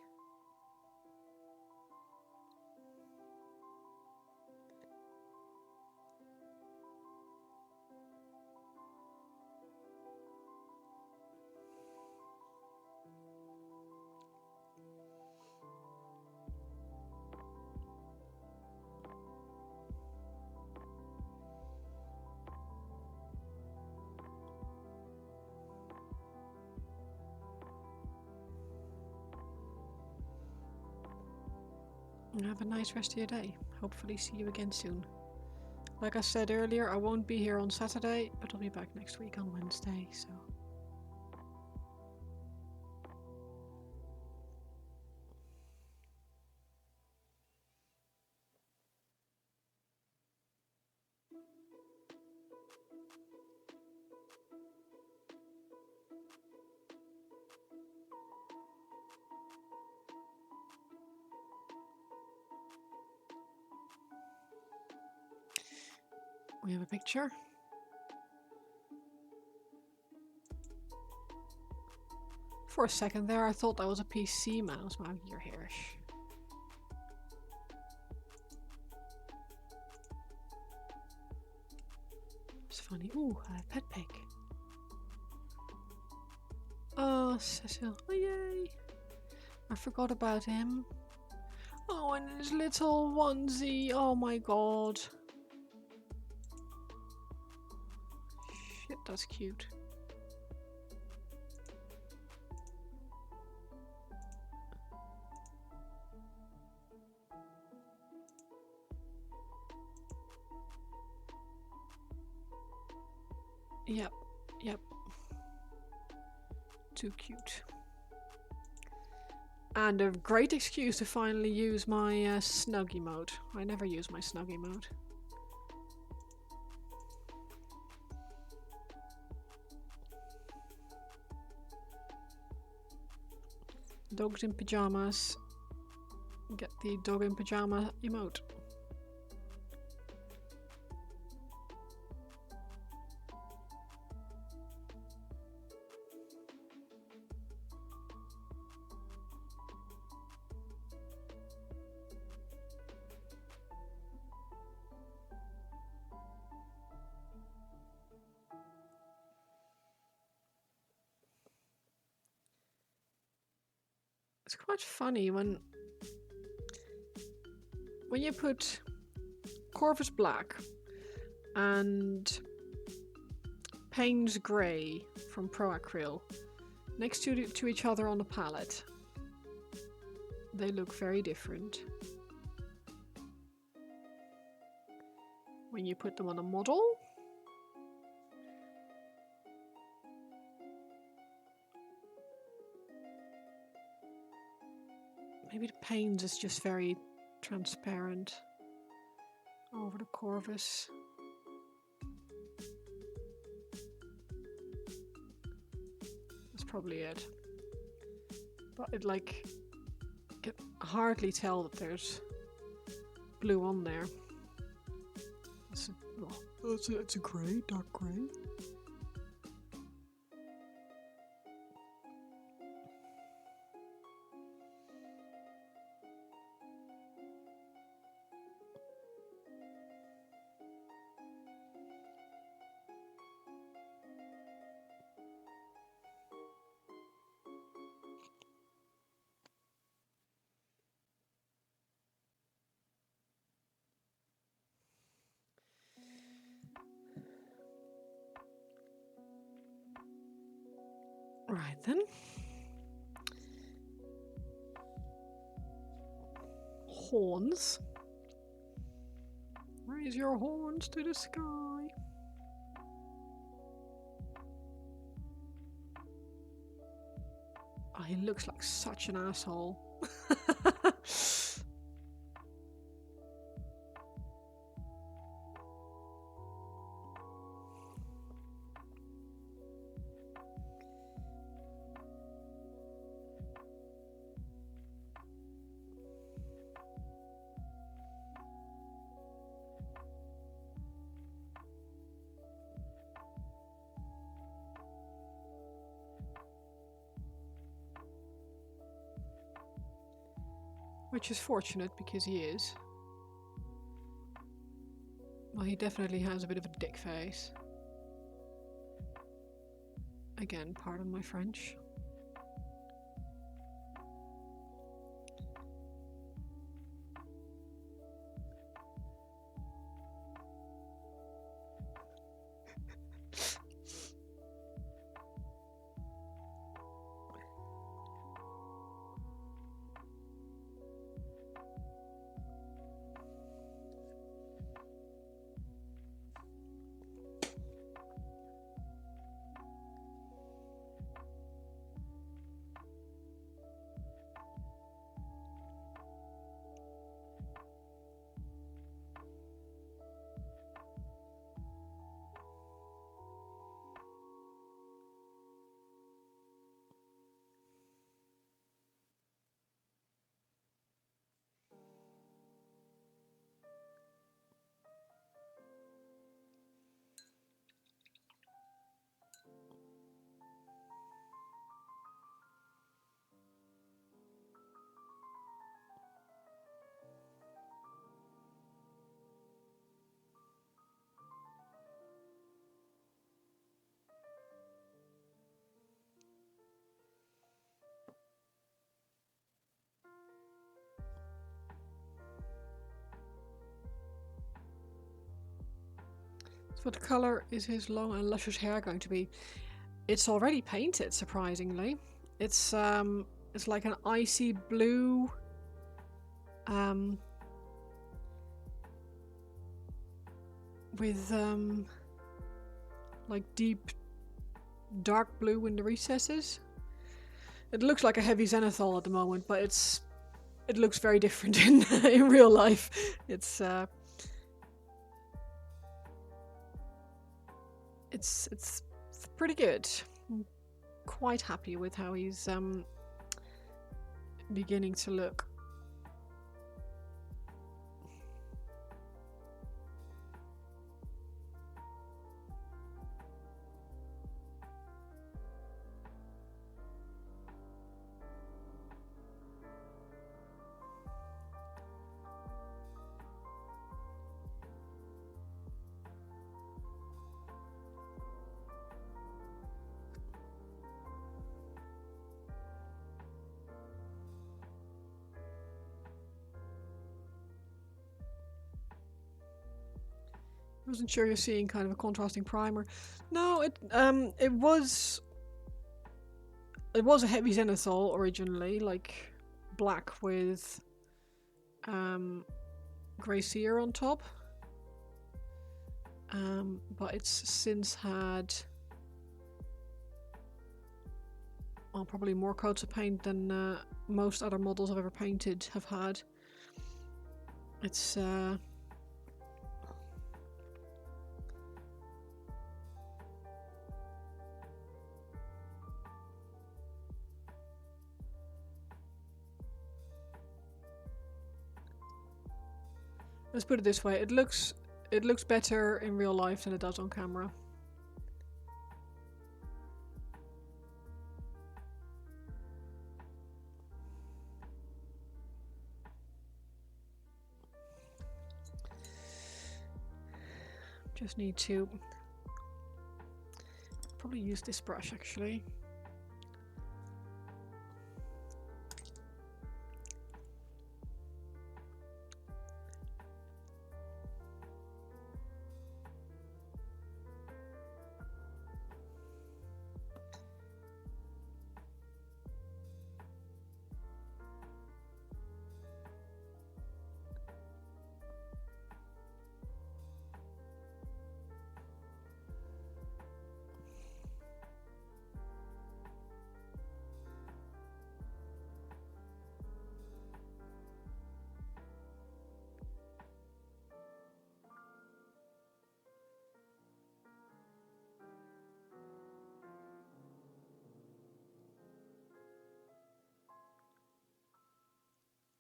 Have a nice rest of your day. Hopefully see you again soon. Like I said earlier, I won't be here on Saturday, but I'll be back next week on Wednesday, so... We have a picture. For a second there, I thought that was a PC mouse. Wow, you're hairish. It's funny. Ooh, a pet pig. Oh, Cecil. Oh, yay. I forgot about him. Oh, and his little onesie. Oh my god. Shit, that's cute. Yep, yep. Too cute. And a great excuse to finally use my snug emote. I never use my snug emote. Dogs in pajamas. Get the dog in pajama emote. It's quite funny when you put Corvus Black and Payne's Grey from Pro Acryl next to each other on the palette. They look very different. When you put them on a model, maybe the Payne's is just very transparent over the Corvus. That's probably it. But it like, you can hardly tell that there's blue on there. It's a grey, dark grey. Right then. Horns. Raise your horns to the sky. Oh, he looks like such an asshole. Which is fortunate because he is. Well, he definitely has a bit of a dick face. Again, pardon my French. What color is his long and luscious hair going to be? It's already painted, surprisingly. It's like an icy blue. With like deep dark blue in the recesses. It looks like a heavy zenithal at the moment, but it looks very different in real life. It's pretty good. I'm quite happy with how he's beginning to look. I wasn't sure you're seeing kind of a contrasting primer. No, it was a heavy zenithal originally, like black with grey sear on top. But it's since had probably more coats of paint than most other models I've ever painted have had. It's let's put it this way, it looks better in real life than it does on camera. Just need to probably use this brush actually.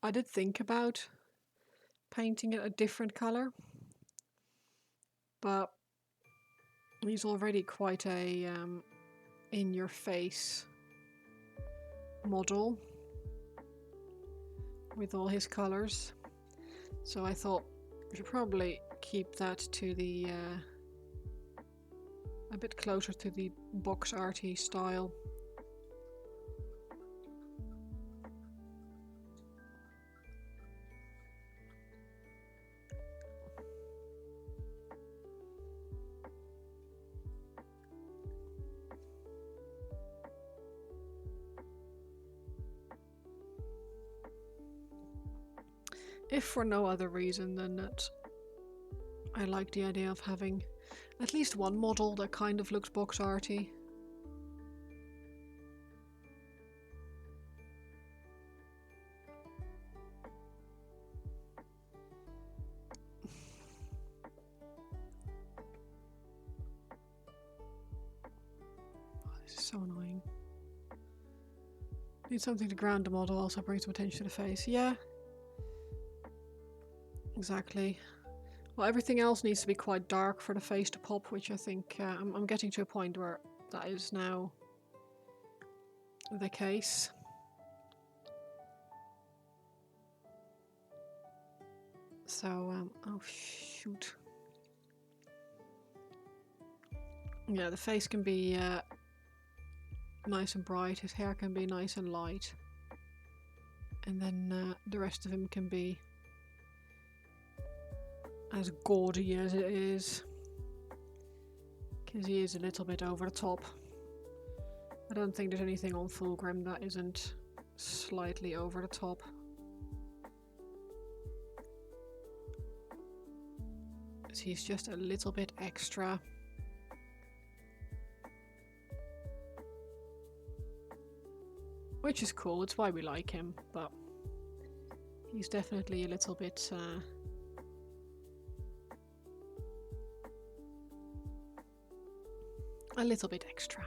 I did think about painting it a different color, but he's already quite a in-your-face model with all his colors, so I thought we should probably keep that to the a bit closer to the box arty style. If for no other reason than that I like the idea of having at least one model that kind of looks box arty. Oh, this is so annoying. Need something to ground the model, also bring some attention to the face. Yeah. Exactly. Well, everything else needs to be quite dark for the face to pop, which I think I'm getting to a point where that is now the case. So, oh shoot. Yeah, the face can be nice and bright, his hair can be nice and light, and then the rest of him can be as gaudy as it is. Because he is a little bit over the top. I don't think there's anything on Fulgrim that isn't slightly over the top. So he's just a little bit extra. Which is cool, it's why we like him, but he's definitely a little bit extra.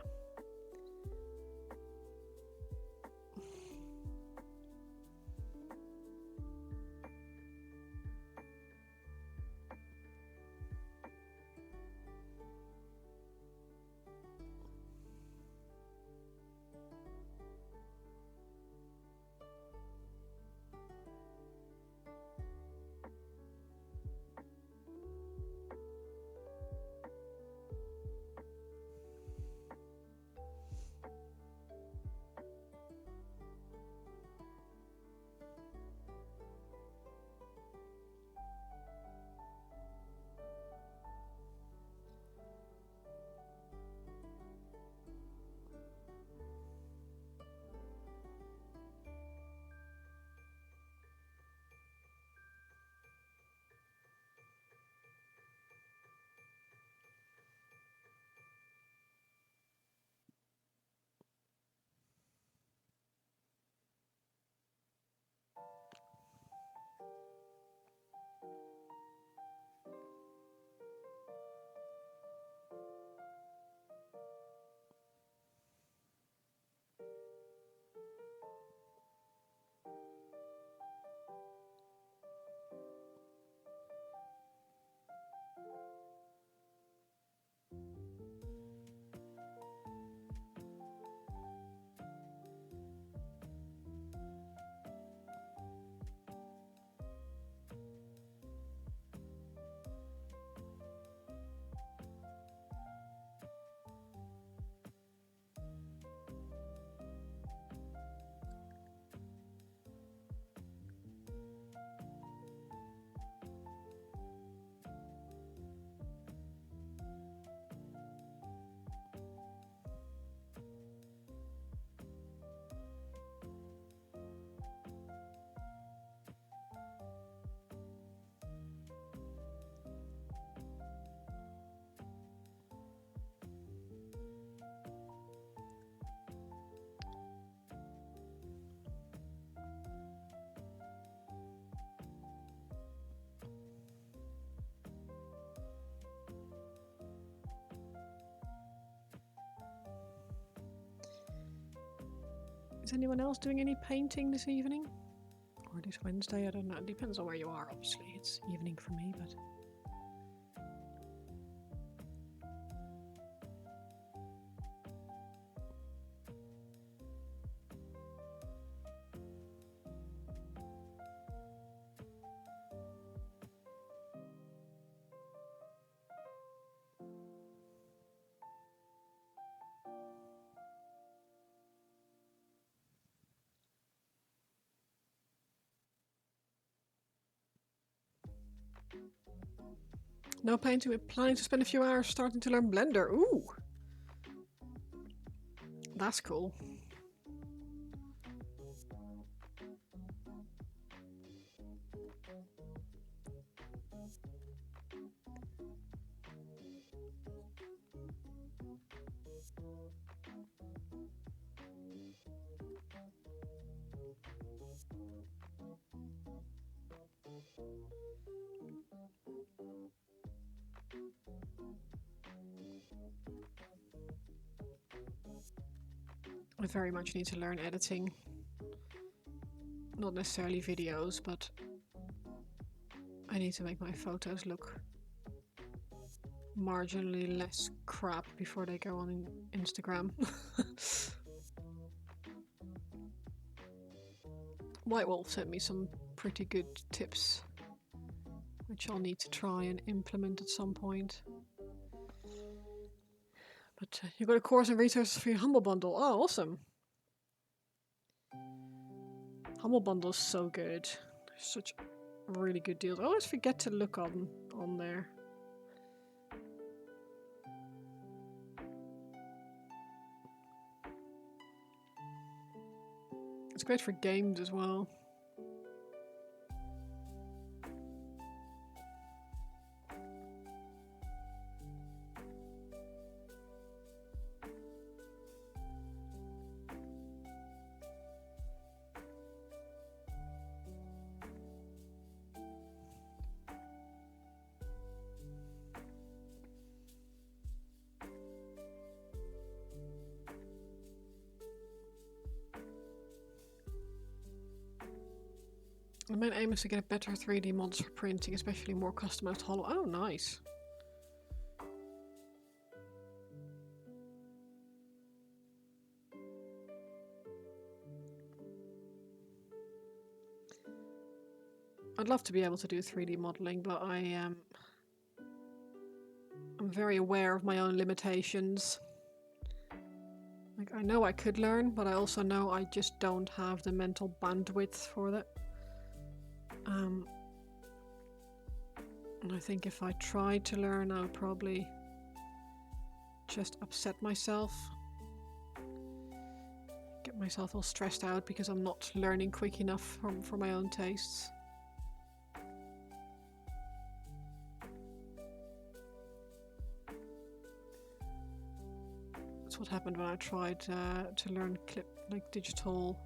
Is anyone else doing any painting this evening? Or this Wednesday? I don't know. It depends on where you are, obviously. It's evening for me, but... No painting, we're planning to spend a few hours starting to learn Blender. Ooh! That's cool. I very much need to learn editing. Not necessarily videos, but I need to make my photos look marginally less crap before they go on Instagram. White Wolf sent me some pretty good tips, which I'll need to try and implement at some point. But you got a course and resources for your Humble Bundle. Oh, awesome. Humble Bundle's so good. Such really good deals. I always forget to look on there. It's great for games as well. The main aim is to get better 3D models for printing, especially more customized hollow. Oh, nice. I'd love to be able to do 3D modeling, but I'm very aware of my own limitations. Like, I know I could learn, but I also know I just don't have the mental bandwidth for that. And I think if I tried to learn, I would probably just upset myself. Get myself all stressed out because I'm not learning quick enough for my own tastes. That's what happened when I tried to learn digital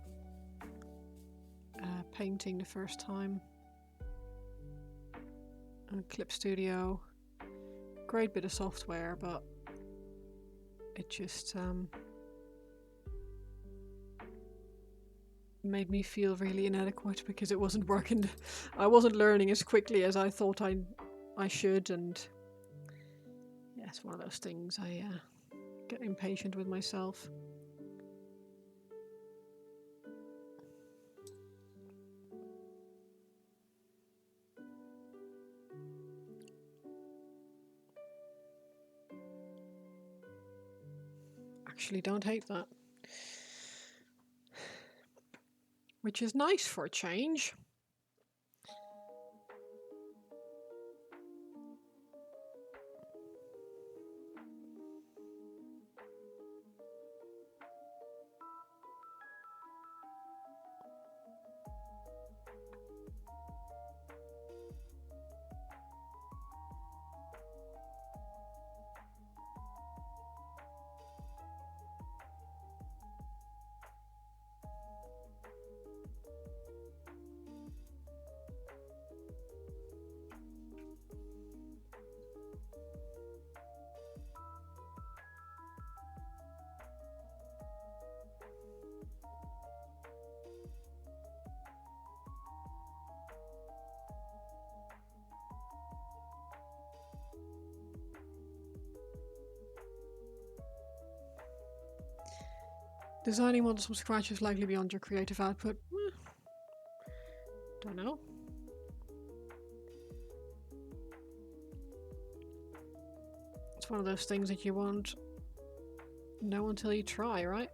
painting the first time. Clip Studio, great bit of software, but it just made me feel really inadequate because it wasn't working. I wasn't learning as quickly as I thought I should, and yeah, it's one of those things. I get impatient with myself. Actually, don't hate that. Which is nice for a change. Designing models from scratch is likely beyond your creative output. Don't know. It's one of those things that you won't know until you try, right?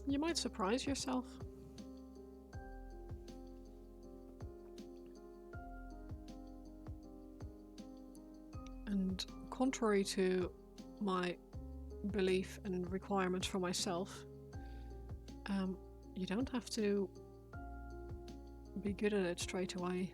You might surprise yourself. And contrary to my belief and requirements for myself, you don't have to be good at it straight away.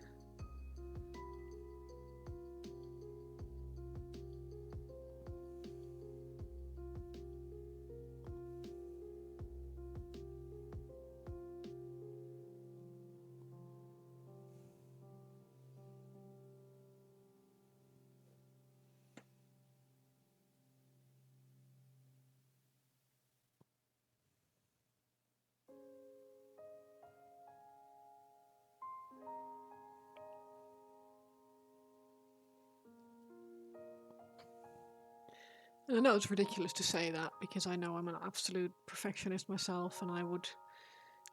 And I know it's ridiculous to say that because I know I'm an absolute perfectionist myself, and I would,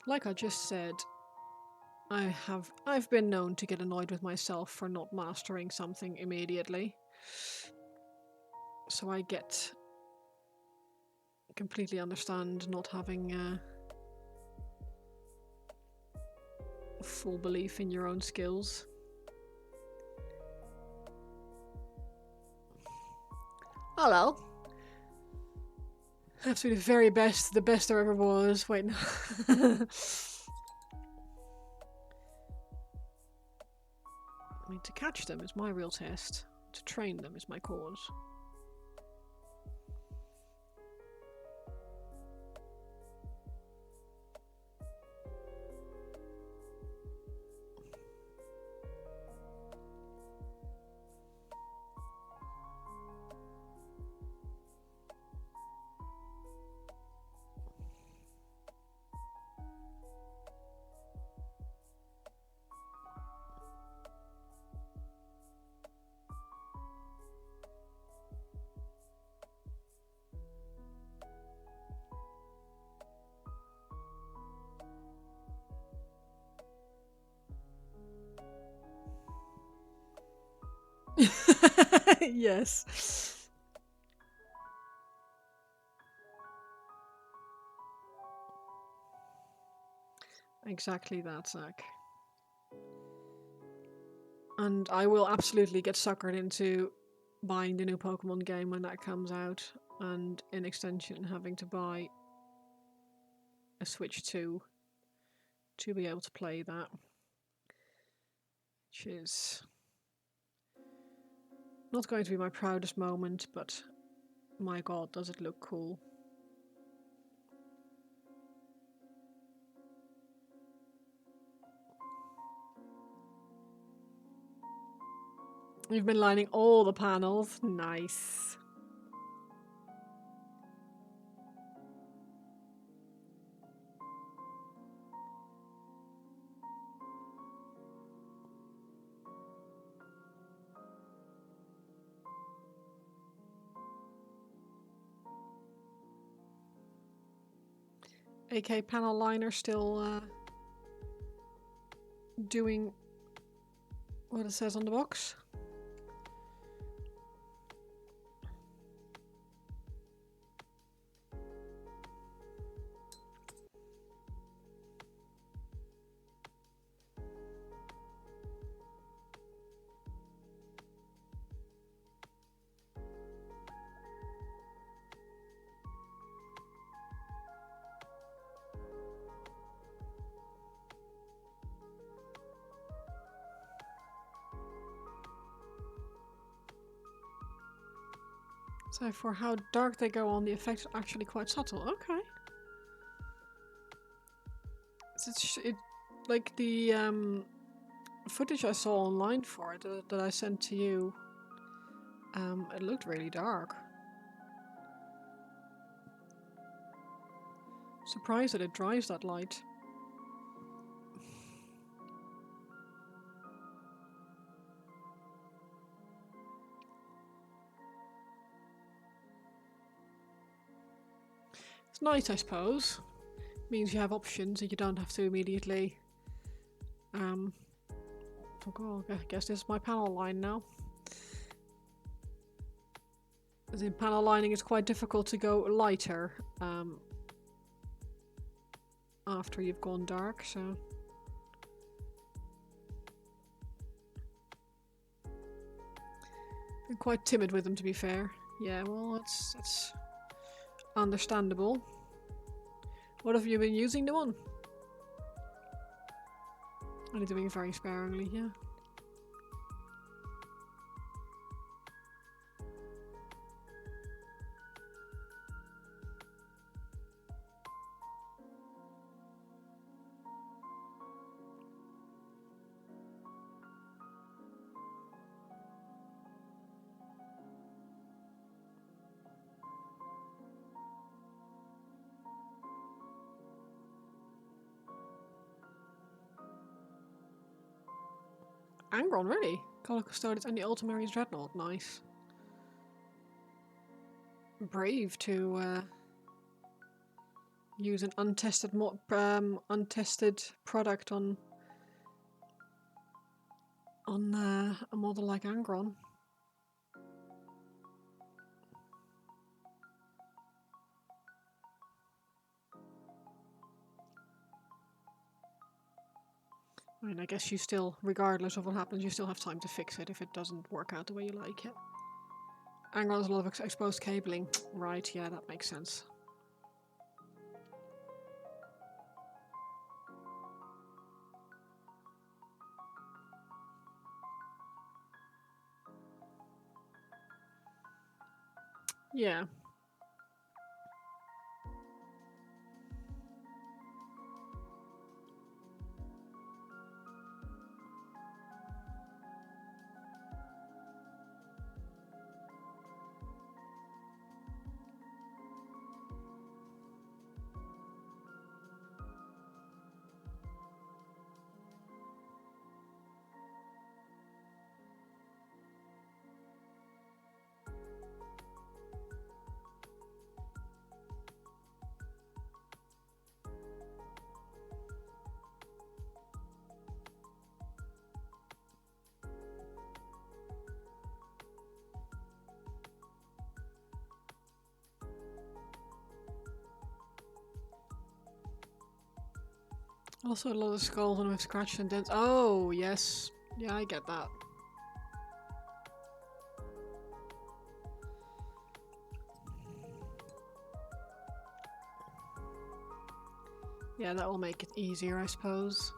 like I just said, I've been known to get annoyed with myself for not mastering something immediately. So I completely understand not having full belief in your own skills. Hello. I have to be the very best, the best there ever was. Wait, no. I mean, to catch them is my real test. To train them is my cause. Yes. Exactly that, Zach. And I will absolutely get suckered into buying the new Pokemon game when that comes out, and in extension having to buy a Switch 2 to be able to play that. Which is not going to be my proudest moment, but my god, does it look cool. You've been lining all the panels. Nice. AK panel liner still doing what it says on the box. So for how dark they go on, the effect is actually quite subtle. Okay. Like the footage I saw online for it that I sent to you, it looked really dark. Surprised that it drives that light. It's nice, I suppose. Means you have options and you don't have to immediately. Oh god, I guess this is my panel line now. As in panel lining, it's quite difficult to go lighter. after you've gone dark, so. I'm quite timid with them, to be fair. Yeah, well, that's understandable. What have you been using them on? Only doing it very sparingly, yeah. Angron, really? Call of Custodians and the Ultimary's Dreadnought, nice. Brave to use an untested untested product on a model like Angron. I mean, I guess you still, regardless of what happens, you still have time to fix it if it doesn't work out the way you like it. Angron has a lot of exposed cabling. Right, yeah, that makes sense. Yeah. Also, a lot of skulls and with scratches and dents. Oh, yes. Yeah, I get that. Yeah, that will make it easier, I suppose.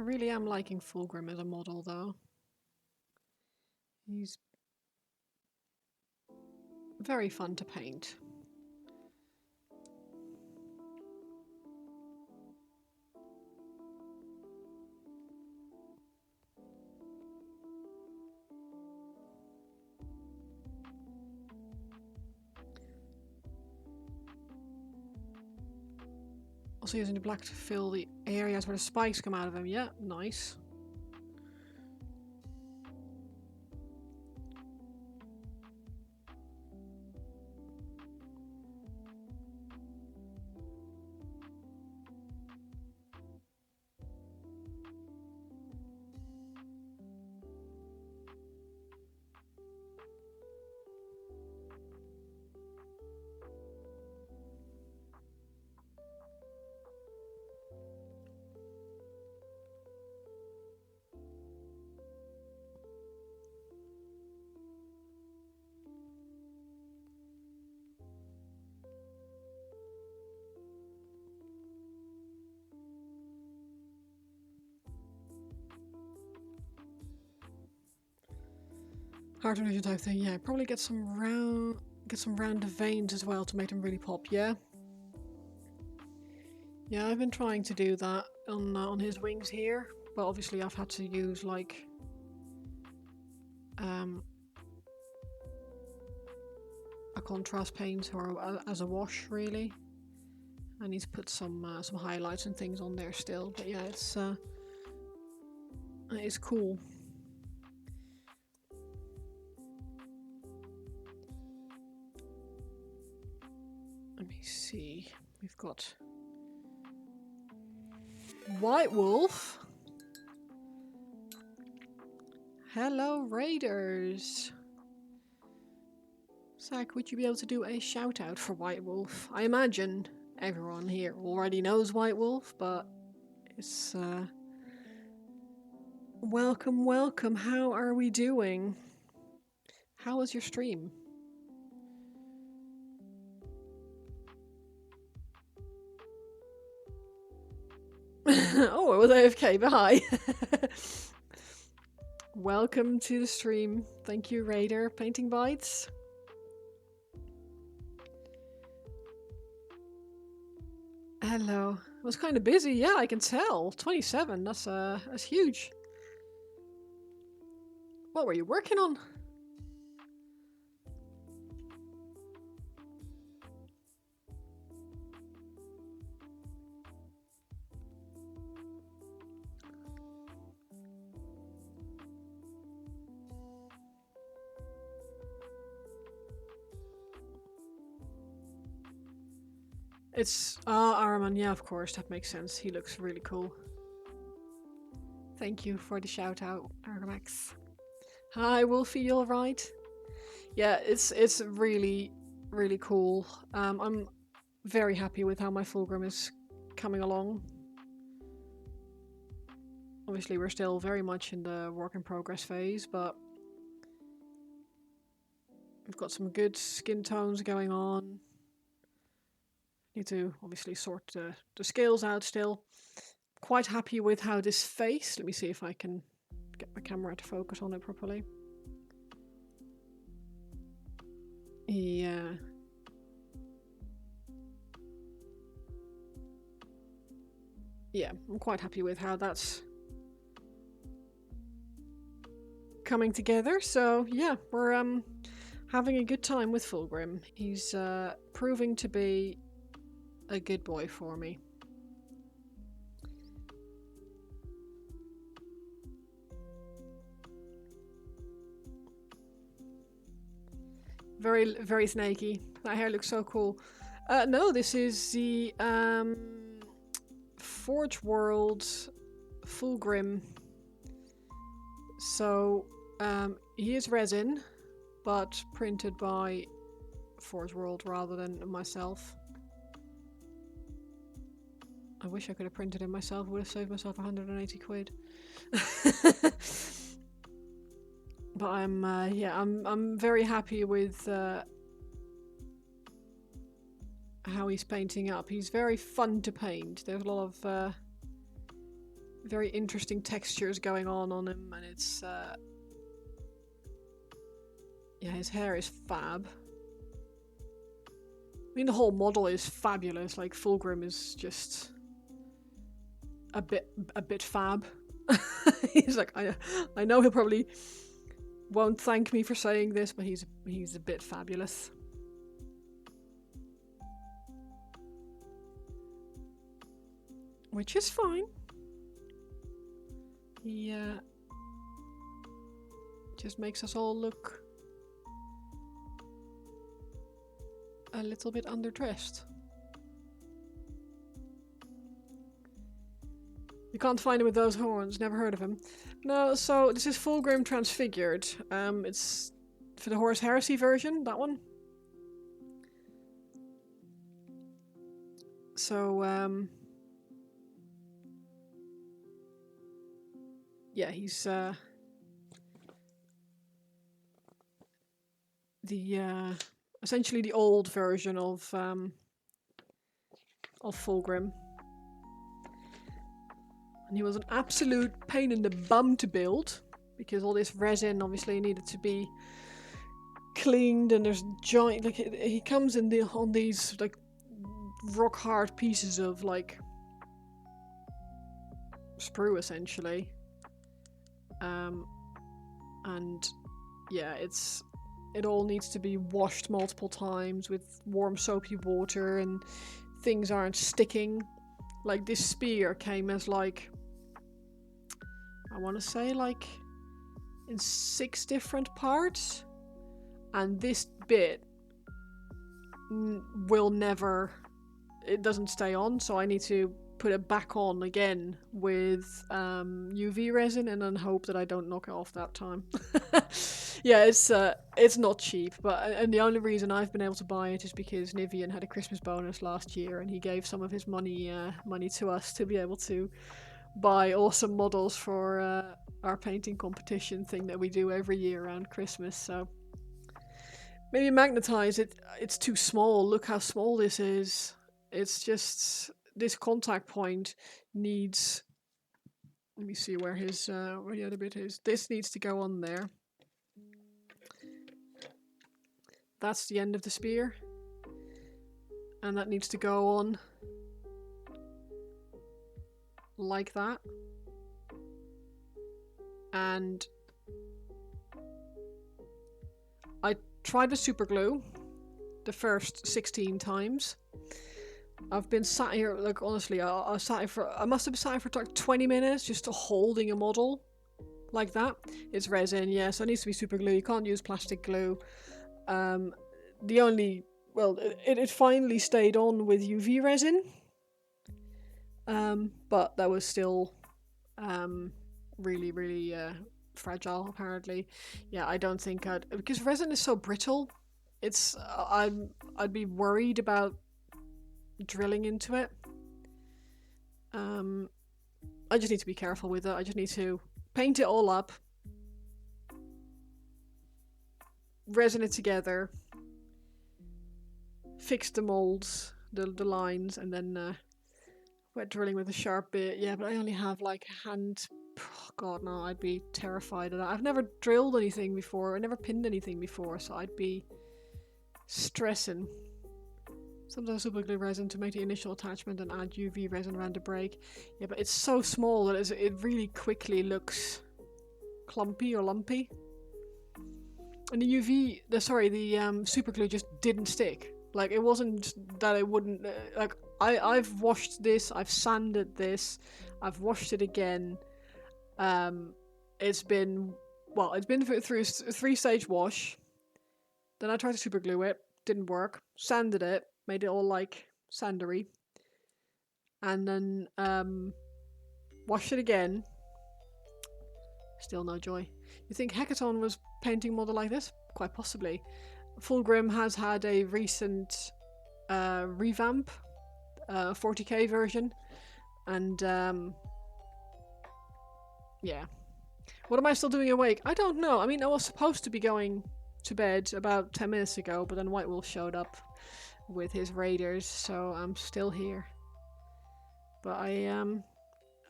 I really am liking Fulgrim as a model, though. He's very fun to paint. Also using the black to fill the areas where the spikes come out of him. Yeah, nice. Heart vision type thing, yeah. Probably get some round veins as well to make them really pop, yeah? Yeah, I've been trying to do that on his wings here, but obviously I've had to use like a contrast paint or as a wash really. I need to put some highlights and things on there still, but yeah, it's cool. Let me see. We've got White Wolf. Hello, Raiders. Zach, would you be able to do a shout out for White Wolf? I imagine everyone here already knows White Wolf, but it's welcome, welcome. How are we doing? How was your stream? Oh, it was AFK, but hi. Welcome to the stream. Thank you, Raider. Painting Bites. Hello. I was kind of busy. Yeah, I can tell. 27. That's huge. What were you working on? It's Araman, yeah, of course, that makes sense. He looks really cool. Thank you for the shout out, Armax. Hi, Wolfie, you alright? Yeah, it's really, really cool. I'm very happy with how my Fulgrim is coming along. Obviously, we're still very much in the work in progress phase, but we've got some good skin tones going on. Need to obviously sort the scales out still. Quite happy with how this face. Let me see if I can get my camera to focus on it properly. Yeah. Yeah, I'm quite happy with how that's coming together. So yeah, we're having a good time with Fulgrim. He's proving to be a good boy for me. Very, very snaky. That hair looks so cool. No, this is the Forge World Fulgrim. So he is resin, but printed by Forge World rather than myself. I wish I could have printed it myself. Would have saved myself 180 quid. But I'm very happy with how he's painting up. He's very fun to paint. There's a lot of very interesting textures going on him, and it's yeah, his hair is fab. I mean, the whole model is fabulous. Like, Fulgrim is just a bit fab. He's like, I know he'll probably won't thank me for saying this, but he's a bit fabulous. Which is fine. He just makes us all look a little bit underdressed. You can't find him with those horns, never heard of him. No, so this is Fulgrim Transfigured. It's for the Horus Heresy version, that one. So, yeah, he's essentially the old version of Fulgrim. And he was an absolute pain in the bum to build, because all this resin obviously needed to be cleaned, and there's giant, like, he comes in on these like rock hard pieces of like sprue essentially. And yeah, it all needs to be washed multiple times with warm soapy water, and things aren't sticking. Like, this spear came as like, I want to say like in 6 different parts, and this bit will never, it doesn't stay on, so I need to put it back on again with UV resin, and then hope that I don't knock it off that time. Yeah, it's not cheap, and the only reason I've been able to buy it is because Nivian had a Christmas bonus last year, and he gave some of his money to us to be able to buy awesome models for our painting competition thing that we do every year around Christmas. So maybe magnetize it. It's too small. Look how small this is. It's just, this contact point needs, let me see where his where the other bit is. This needs to go on there. That's the end of the spear, and that needs to go on like that. And I tried with super glue the first 16 times. I've been sat here, like, honestly, I must have sat here for like 20 minutes just holding a model like that. It's resin, yeah, so it needs to be super glue. You can't use plastic glue. It finally stayed on with UV resin, but that was still really, really fragile, apparently. Yeah, I don't think because resin is so brittle. It's I'd be worried about drilling into it. I just need to be careful with it. I just need to paint it all up, resin it together, fix the molds, the lines, and then wet drilling with a sharp bit. Yeah, but I only have like hand. Oh, God, no, I'd be terrified of that. I've never drilled anything before. I never pinned anything before, so I'd be stressing. Sometimes super glue resin to make the initial attachment and add UV resin around the break. Yeah, but it's so small that it really quickly looks clumpy or lumpy. And the super glue just didn't stick. Like, it wasn't that it wouldn't, like, I've washed this, I've sanded this, I've washed it again. It's been through a 3-stage wash. Then I tried to super glue it, didn't work. Sanded it, made it all like sandery. And then washed it again. Still no joy. You think Hecaton was painting a model like this? Quite possibly. Fulgrim has had a recent revamp, 40k version, and yeah. What am I still doing awake? I don't know. I mean, I was supposed to be going to bed about 10 minutes ago, but then White Wolf showed up with his raiders, so I'm still here. But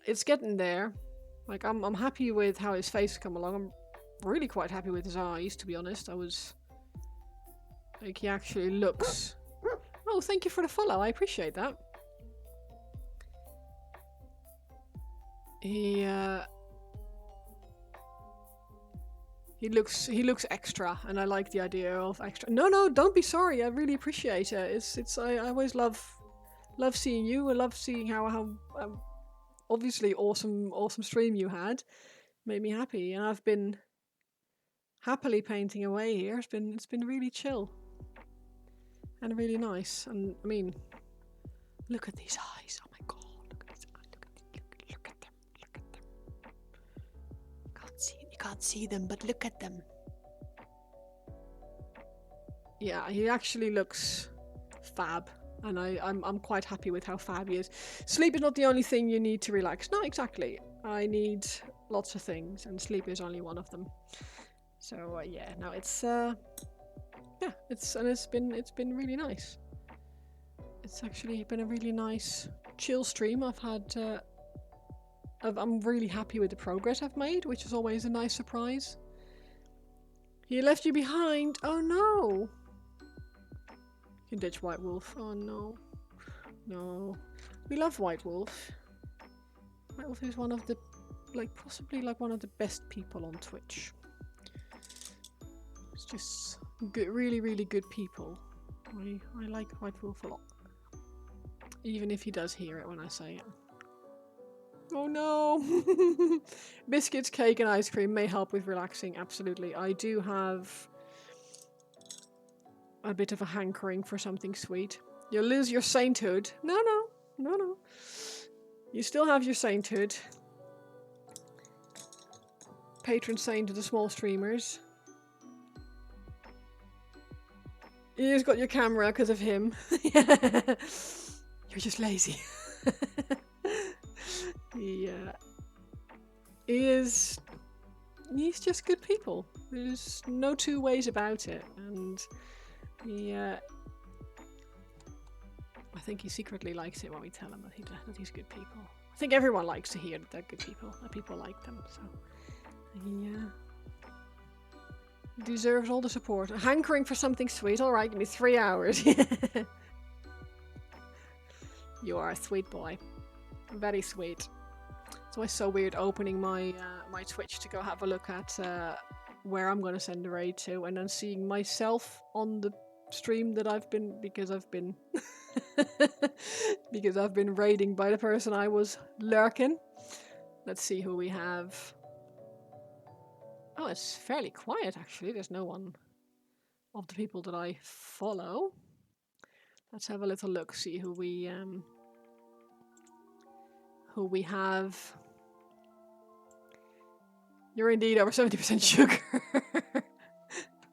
it's getting there. Like I'm happy with how his face has come along. I'm really quite happy with his eyes, to be honest. I was like, he actually looks. Oh, thank you for the follow. I appreciate that. He he looks extra, and I like the idea of extra. No, no, don't be sorry. I really appreciate it. I always love seeing you. I love seeing how obviously awesome stream you had. Made me happy, and I've been happily painting away here. It's been really chill and really nice. And I mean, look at these eyes. Oh my god, look at these eyes. Look at them. Look at them. You can't see them, but look at them. Yeah, he actually looks fab. And I'm quite happy with how fab he is. Sleep is not the only thing you need to relax. No, exactly. I need lots of things, and sleep is only one of them. So yeah, no, it's yeah, it's been really nice. It's actually been a really nice chill stream. I've had I'm really happy with the progress I've made, which is always a nice surprise. He left you behind. Oh no. You can ditch White Wolf. Oh no. No. We love White Wolf. White Wolf is one of the, like, possibly like one of the best people on Twitch. It's just good, really, really good people. I like White Wolf a lot. Even if he does hear it when I say it. Oh no! Biscuits, cake and ice cream may help with relaxing, absolutely. I do have a bit of a hankering for something sweet. You'll lose your sainthood. No, no, no, no. You still have your sainthood. Patron saint of the small streamers. You just got your camera because of him. You're just lazy. Yeah. He's just good people. There's no two ways about it. And I think he secretly likes it when we tell him that he's good people. I think everyone likes to hear that they're good people, that people like them. So he deserves all the support. Hankering for something sweet. All right, give me 3 hours. You are a sweet boy. Very sweet. It's always so weird opening my my Twitch to go have a look at where I'm gonna send the raid to, and then seeing myself on the stream that I've been because I've been raiding by the person I was lurking. Let's see who we have. Oh, it's fairly quiet actually. There's no one of the people that I follow. Let's have a little look, see who we have. You're indeed over 70% sugar.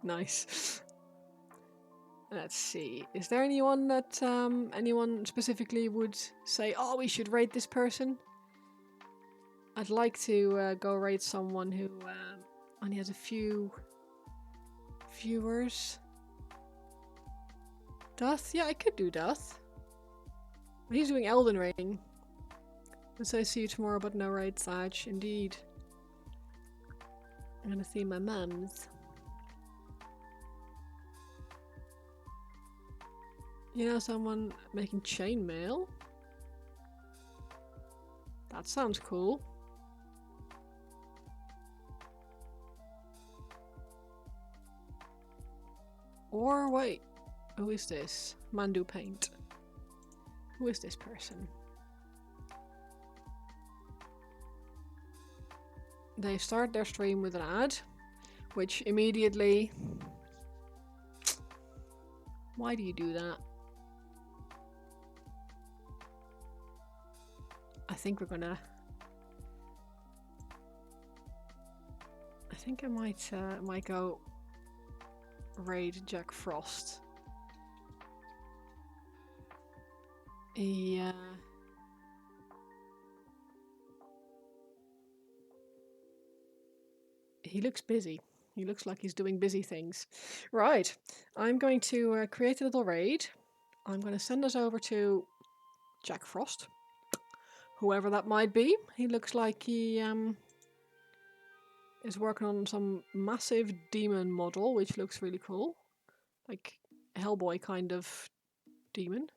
Nice. Let's see. Is there anyone that anyone specifically would say, oh, we should raid this person? I'd like to go raid someone who only has a few viewers. Doth? Yeah, I could do Doth. He's doing Elden Ring. Let's say see you tomorrow, but no raid, Saj. Indeed. I'm gonna see my mums. You know, someone making chainmail? That sounds cool. Or wait, who is this? Mandu Paint. Who is this person? They start their stream with an ad, which immediately... Why do you do that? I think we're gonna... I think I might go raid Jack Frost. Yeah. He looks busy. He looks like he's doing busy things. Right. I'm going to create a little raid. I'm going to send us over to Jack Frost. whoever that might be. He looks like he is working on some massive demon model, which looks really cool. Like Hellboy kind of demon.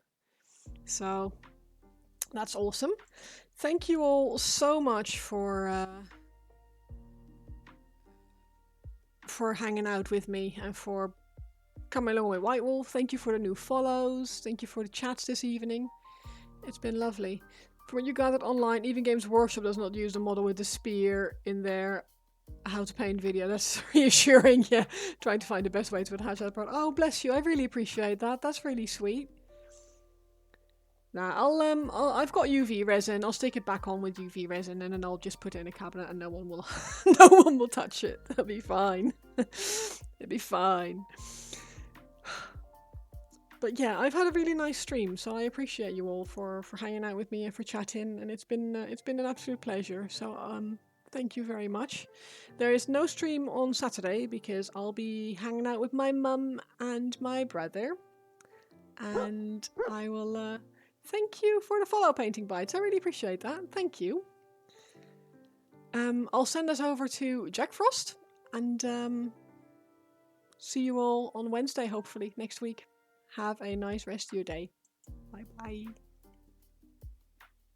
So that's awesome. Thank you all so much for hanging out with me and for coming along with White Wolf. Thank you for the new follows. Thank you for the chats this evening. It's been lovely. From what you gathered online, Even Games Workshop does not use the model with the spear in their how to paint video. That's reassuring. Yeah, trying to find the best way to attach that part. Oh, bless you. I really appreciate that. That's really sweet. Now, I've got UV resin. I'll stick it back on with UV resin, and then I'll just put it in a cabinet, and no one will, no one will touch it. That'll be fine. It'll be fine. But yeah, I've had a really nice stream, so I appreciate you all for hanging out with me and for chatting, and it's been an absolute pleasure. So thank you very much. There is no stream on Saturday because I'll be hanging out with my mum and my brother, and I will. Thank you for the follow painting bites. I really appreciate that. Thank you. I'll send us over to Jack Frost, and see you all on Wednesday, hopefully next week. Have a nice rest of your day. Bye bye.